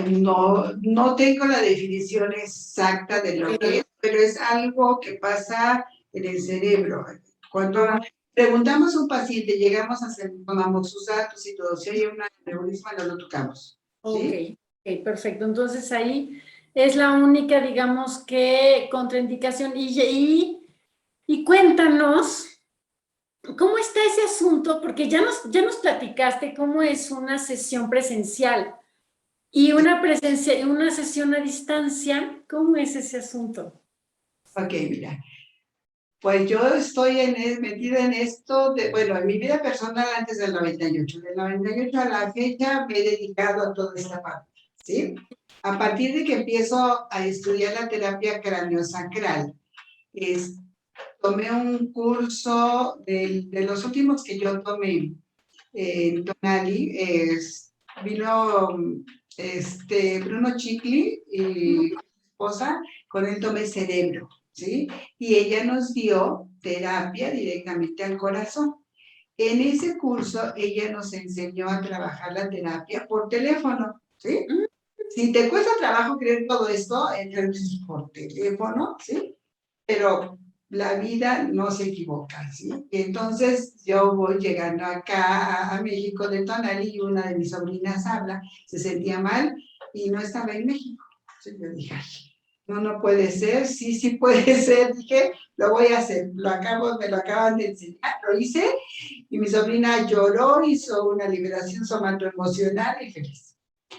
No tengo la definición exacta de lo que es, pero es algo que pasa en el cerebro. Cuando preguntamos a un paciente, tomamos sus datos y todo, si hay un aneurisma, no lo tocamos. ¿Sí? Ok, perfecto. Entonces ahí es la única, digamos, que contraindicación. Y cuéntanos, ¿cómo está ese asunto? Porque ya nos platicaste cómo es una sesión presencial y una sesión a distancia. ¿Cómo es ese asunto? Ok, mira. Pues yo estoy metida en esto, en mi vida personal antes del 98. Del 98 a la fecha me he dedicado a toda esta parte, ¿sí? A partir de que empiezo a estudiar la terapia craneosacral, tomé un curso de los últimos que yo tomé en Tonali, vino Bruno Chicli y mi esposa, con él tomé cerebro, ¿sí? Y ella nos dio terapia directamente al corazón. En ese curso, ella nos enseñó a trabajar la terapia por teléfono, ¿sí? Si te cuesta trabajo creer todo esto, entonces por teléfono, ¿sí? Pero la vida no se equivoca, ¿sí? Y entonces yo voy llegando acá a México de Tonali y una de mis sobrinas se sentía mal y no estaba en México. Entonces yo dije, no puede ser, sí puede ser, dije, lo voy a hacer, me lo acaban de enseñar, lo hice y mi sobrina lloró, hizo una liberación somatoemocional y feliz.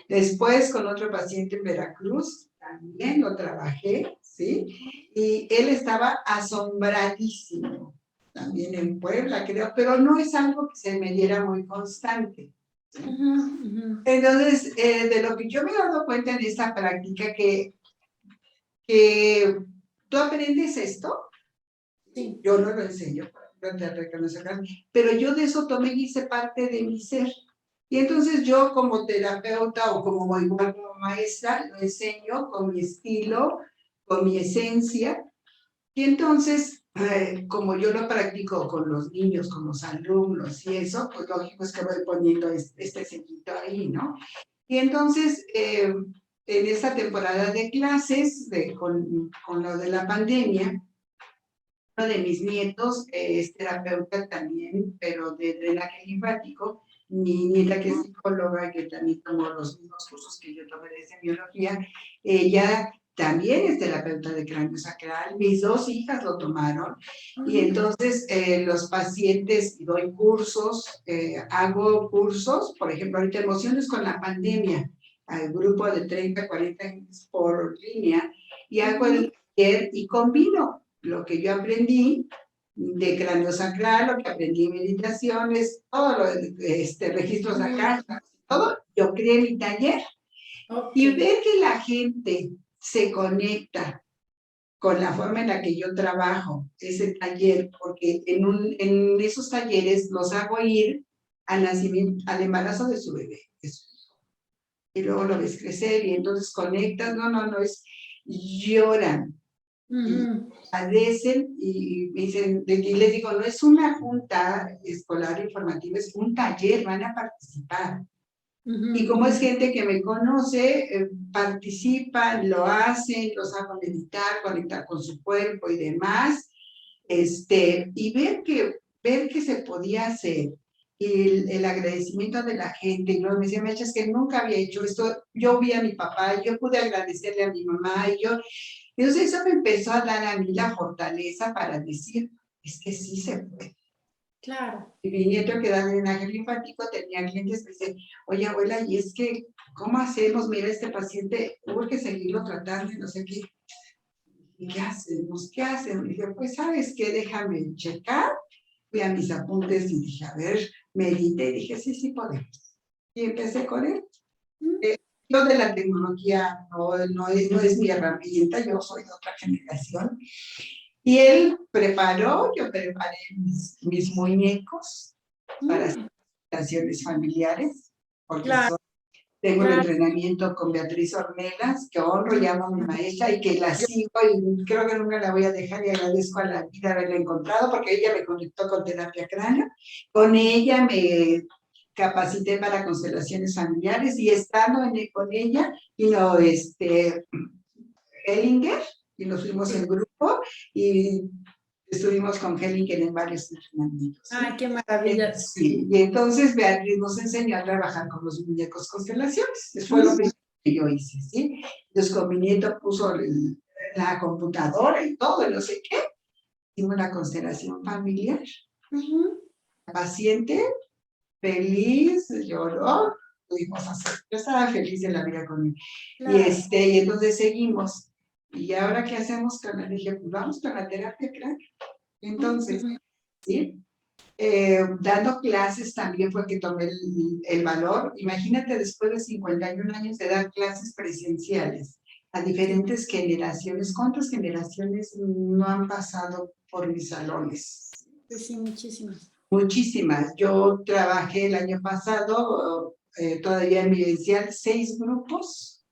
Después con otro paciente en Veracruz, también lo trabajé, ¿sí? Y él estaba asombradísimo, también en Puebla, creo, pero no es algo que se me diera muy constante, Entonces, de lo que yo me he dado cuenta en esta práctica, que tú aprendes esto, Sí. yo no lo enseño, pero yo de eso tomé y hice parte de mi ser. Y entonces yo como terapeuta o como igual como maestra, lo enseño con mi estilo, con mi esencia. Y entonces, como yo lo practico con los niños, con los alumnos y eso, pues lógico es que voy poniendo este sellito ahí, ¿no? Y entonces, en esta temporada de clases, con lo de la pandemia, uno de mis nietos es terapeuta también, pero de drenaje linfático. Mi nieta, que es psicóloga, que también tomó los mismos cursos que yo tomé de semiología, ella también es terapeuta de cráneo sacral. Mis dos hijas lo tomaron. Y entonces los pacientes, doy cursos, hago cursos, por ejemplo, ahorita emociones con la pandemia, al grupo de 30, 40 por línea, y hago el taller y combino lo que yo aprendí de cráneo sacral, lo que aprendí en meditaciones, todo lo registros acá, todo, yo creé mi taller. Y ver que la gente se conecta con la forma en la que yo trabajo ese taller, porque en esos talleres los hago ir al nacimiento, al embarazo de su bebé. Y luego lo ves crecer y entonces conectas, no, lloran. Y padecen y me dicen, y les digo, no es una junta escolar informativa, es un taller, van a participar. Y como es gente que me conoce, participan, lo hacen, los hago meditar, conectar con su cuerpo y demás, y ver que se podía hacer. Y el agradecimiento de la gente, y luego me decía, Mecha, es que nunca había hecho esto, yo vi a mi papá, yo pude agradecerle a mi mamá, entonces eso me empezó a dar a mí la fortaleza para decir, es que sí se puede. Claro. Y mi nieto, que da drenaje linfático, tenía clientes que dicen, oye abuela, y es que, ¿cómo hacemos? Mira, este paciente, hubo que seguirlo tratando y no sé qué. ¿Y qué hacemos? ¿Qué hacemos? Y dije, pues, ¿sabes qué? Déjame checar. Fui a mis apuntes y dije, a ver, medité y dije, sí podemos. Y empecé con él. Yo de la tecnología no es mi herramienta, yo soy de otra generación. Y él preparó, yo preparé mis muñecos para situaciones familiares, porque tengo un entrenamiento con Beatriz Ornelas, que honro, llamo a mi maestra y que la sigo y creo que nunca la voy a dejar y agradezco a la vida haberla encontrado porque ella me conectó con terapia cráneo. Con ella me capacité para constelaciones familiares y estando con ella vino Hellinger y nos fuimos en grupo y estuvimos con Hellinger en varios entrenamientos. ¿Sí? ¡Ay, qué maravilla! Sí, y entonces Beatriz nos enseñó a trabajar con los muñecos constelaciones. Eso fue lo primero que yo hice, ¿sí? Entonces con mi nieto puso la computadora y todo, y no sé qué. Hicimos una constelación familiar. La paciente feliz, lloró, pudimos hacer. Yo estaba feliz de la vida con él. Claro. Y entonces seguimos. ¿Y ahora qué hacemos con él? Dije, pues vamos con la terapia cráneo. Entonces, ¿sí? Dando clases también fue que tomé el valor. Imagínate, después de 51 años de dar clases presenciales a diferentes generaciones. ¿Cuántas generaciones no han pasado por mis salones? Pues sí, muchísimas. Muchísimas. Yo trabajé el año pasado, todavía en mi evidencial, 6 grupos,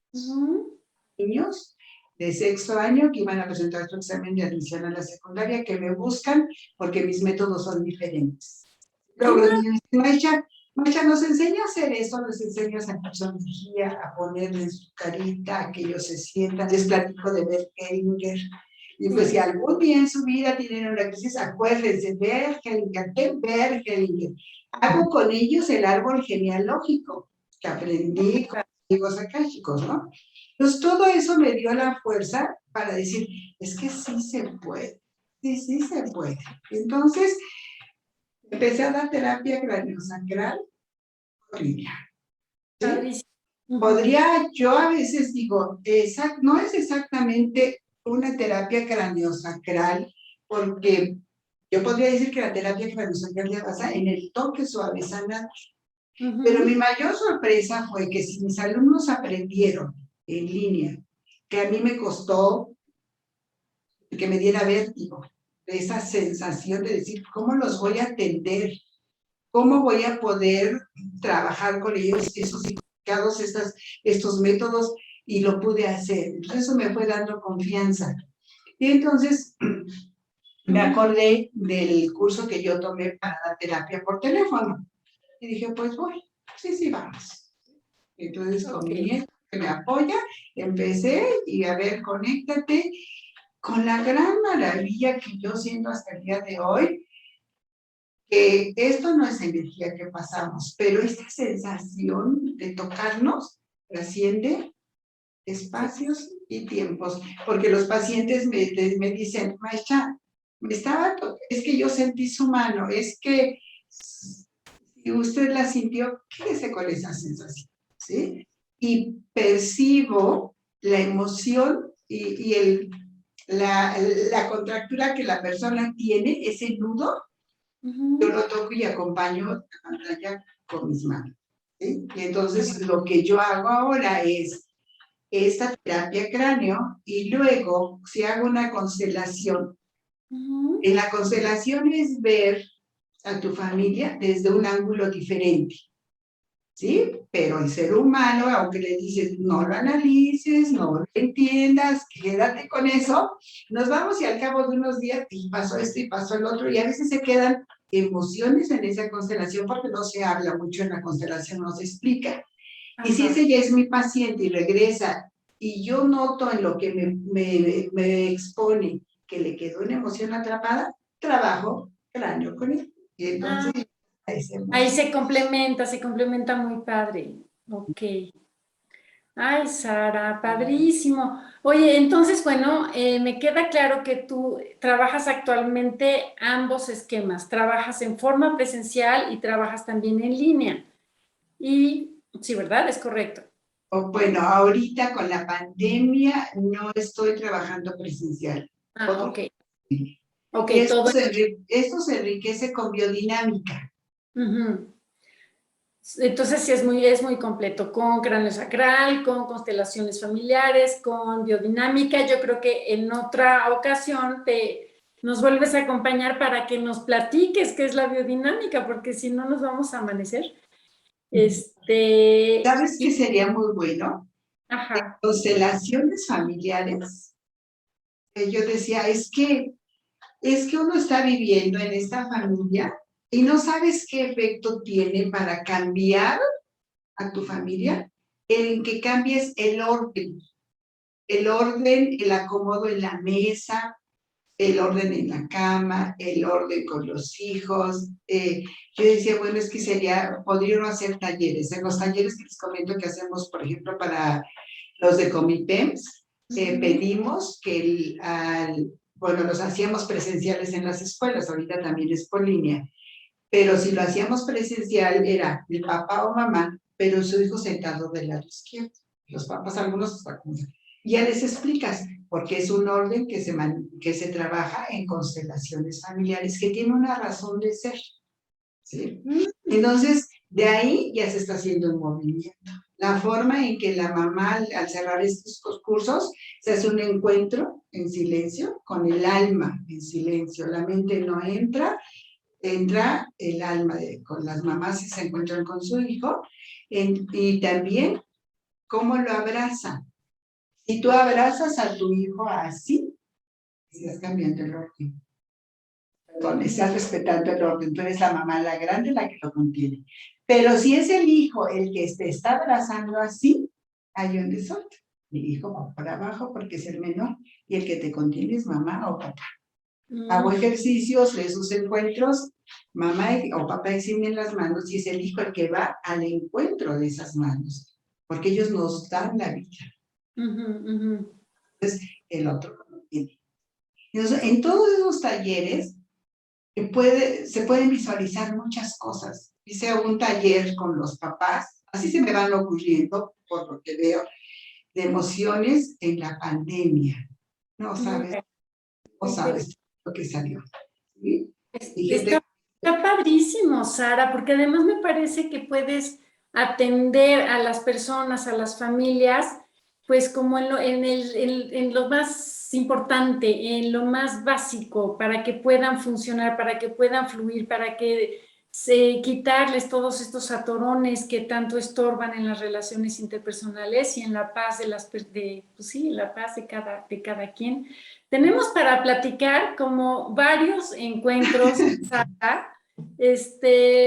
niños de sexto año que iban a presentar su examen de admisión a la secundaria, que me buscan porque mis métodos son diferentes. Luego los niños dicen, Macha, nos enseña a hacer eso, nos enseña a sacar su energía, a ponerle su carita, a que ellos se sientan. Les platico de Bert Hellinger. Y pues si algún día en su vida tienen una crisis, acuérdense, Bert Hellinger, ¿qué Bert Hellinger? Hago con ellos el árbol genealógico que aprendí con amigos akáshicos, ¿no? Entonces todo eso me dio la fuerza para decir, es que sí se puede, sí se puede. Entonces empecé a dar terapia craniosacral por línea. ¿Sí? Podría, yo a veces digo, no es exactamente una terapia craniosacral, porque yo podría decir que la terapia craniosacral se basa en el toque suave sanador. Pero mi mayor sorpresa fue que si mis alumnos aprendieron en línea, que a mí me costó que me diera vértigo, esa sensación de decir, ¿cómo los voy a atender? ¿Cómo voy a poder trabajar con ellos esos significados, estos métodos? Y lo pude hacer. Entonces eso me fue dando confianza. Y entonces me acordé del curso que yo tomé para la terapia por teléfono. Y dije, pues voy. Sí, vamos. Entonces con mi nieto que me apoya, empecé y a ver, conéctate con la gran maravilla que yo siento hasta el día de hoy, que esto no es energía que pasamos, pero esta sensación de tocarnos trasciende espacios y tiempos, porque los pacientes me dicen, maestra, es que yo sentí su mano, es que si usted la sintió, quédese con esa sensación, ¿sí? Y percibo la emoción y la contractura que la persona tiene, ese nudo, yo lo toco y acompaño la pantalla con mis manos, ¿sí? Y entonces lo que yo hago ahora es esta terapia cráneo y luego si hago una constelación, en la constelación es ver a tu familia desde un ángulo diferente, ¿sí? Pero el ser humano, aunque le dices, no lo analices, no lo entiendas, quédate con eso, nos vamos y al cabo de unos días, y pasó esto y pasó el otro, y a veces se quedan emociones en esa constelación porque no se habla mucho en la constelación, no se explica. Ajá. Y si ese ya es mi paciente y regresa, y yo noto en lo que me expone que le quedó una emoción atrapada, trabajo cráneo con él. Y entonces... Ahí se complementa muy padre. Ok. Ay, Sara, padrísimo. Oye, entonces, bueno, me queda claro que tú trabajas actualmente ambos esquemas. Trabajas en forma presencial y trabajas también en línea. Y sí, ¿verdad? Es correcto. Bueno, ahorita con la pandemia no estoy trabajando presencial. Ok. Ok, esto se enriquece con biodinámica. Entonces sí es muy completo, con cráneo sacral, con constelaciones familiares, con biodinámica. Yo creo que en otra ocasión nos vuelves a acompañar para que nos platiques qué es la biodinámica, porque si no nos vamos a amanecer. ¿Sabes qué sería muy bueno? Ajá. Constelaciones familiares. Yo decía, es que uno está viviendo en esta familia y no sabes qué efecto tiene para cambiar a tu familia, en que cambies el orden, el acomodo en la mesa, el orden en la cama, el orden con los hijos. Yo decía, bueno, es que podría hacer talleres. En los talleres que les comento que hacemos, por ejemplo, para los de Comipems, pedimos que bueno, los hacíamos presenciales en las escuelas, ahorita también es por línea, pero si lo hacíamos presencial era el papá o mamá, pero su hijo sentado del lado izquierdo. Los papás, algunos hasta como... Ya les explicas, porque es un orden que se trabaja en constelaciones familiares, que tiene una razón de ser, ¿sí? Entonces, de ahí ya se está haciendo un movimiento. La forma en que la mamá, al cerrar estos cursos, se hace un encuentro en silencio, con el alma en silencio. La mente no entra el alma con las mamás que se encuentran con su hijo, y también cómo lo abrazan. Si tú abrazas a tu hijo así, estás cambiando el orden. Perdón, estás respetando el orden. Tú eres la mamá, la grande, la que lo contiene. Pero si es el hijo el que te está abrazando así, hay un desorden. El hijo va para abajo porque es el menor y el que te contiene es mamá o papá. Hago ejercicios de esos encuentros, mamá o papá extienden las manos y es el hijo el que va al encuentro de esas manos, porque ellos nos dan la vida. Entonces, el otro no tiene. Entonces, en todos esos talleres se pueden visualizar muchas cosas. Hice un taller con los papás, así se me van ocurriendo, por lo que veo, de emociones en la pandemia. No sabes lo que salió. ¿Sí? Está Está padrísimo, Sara, porque además me parece que puedes atender a las personas, a las familias, pues como en lo más importante, en lo más básico, para que puedan funcionar, para que puedan fluir, para que quitarles todos estos atorones que tanto estorban en las relaciones interpersonales y en la paz pues sí, en la paz de cada quien. Tenemos para platicar como varios encuentros, Sara.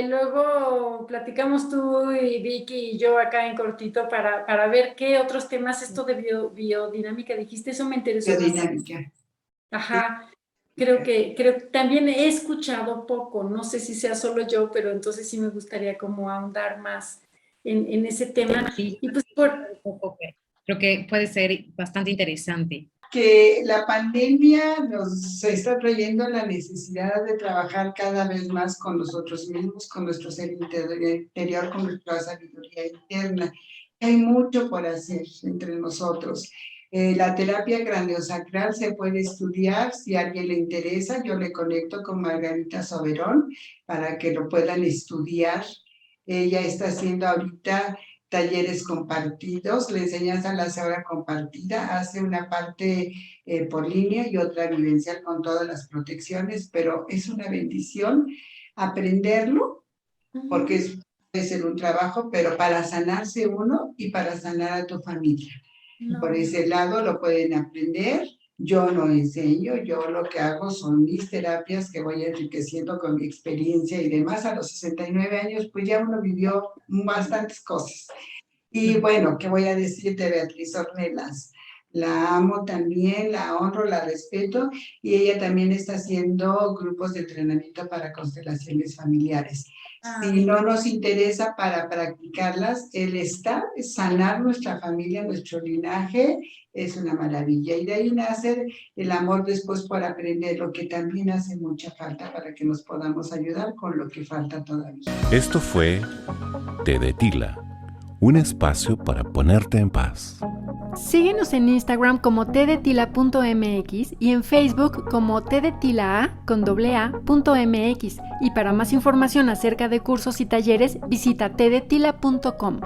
Luego platicamos tú y Vicky y yo acá en cortito para ver qué otros temas, esto de biodinámica, dijiste, eso me interesó bastante. Biodinámica. Ajá, creo que también he escuchado poco, no sé si sea solo yo, pero entonces sí me gustaría como ahondar más en ese tema. Sí, Y pues creo que puede ser bastante interesante. Que la pandemia nos está trayendo la necesidad de trabajar cada vez más con nosotros mismos, con nuestro ser interior, con nuestra sabiduría interna. Hay mucho por hacer entre nosotros. La terapia craneosacral se puede estudiar, si a alguien le interesa, yo le conecto con Margarita Soberón para que lo puedan estudiar. Ella está haciendo ahorita talleres compartidos, la enseñanza la hace ahora compartida, hace una parte por línea y otra vivencial con todas las protecciones, pero es una bendición aprenderlo, porque puede ser un trabajo, pero para sanarse uno y para sanar a tu familia. No. Por ese lado lo pueden aprender. Yo no enseño, yo lo que hago son mis terapias que voy enriqueciendo con mi experiencia y demás. A los 69 años, pues ya uno vivió bastantes cosas. Y bueno, ¿qué voy a decirte, Beatriz Ornelas? La amo también, la honro, la respeto, y ella también está haciendo grupos de entrenamiento para constelaciones familiares. Si no nos interesa para practicarlas, el estar, sanar nuestra familia, nuestro linaje, es una maravilla. Y de ahí nace el amor después por aprender, lo que también hace mucha falta para que nos podamos ayudar con lo que falta todavía. Esto fue Té de Tila, un espacio para ponerte en paz. Síguenos en Instagram como tdetila.mx y en Facebook como tdetila.mx. Y para más información acerca de cursos y talleres, visita tdetila.com.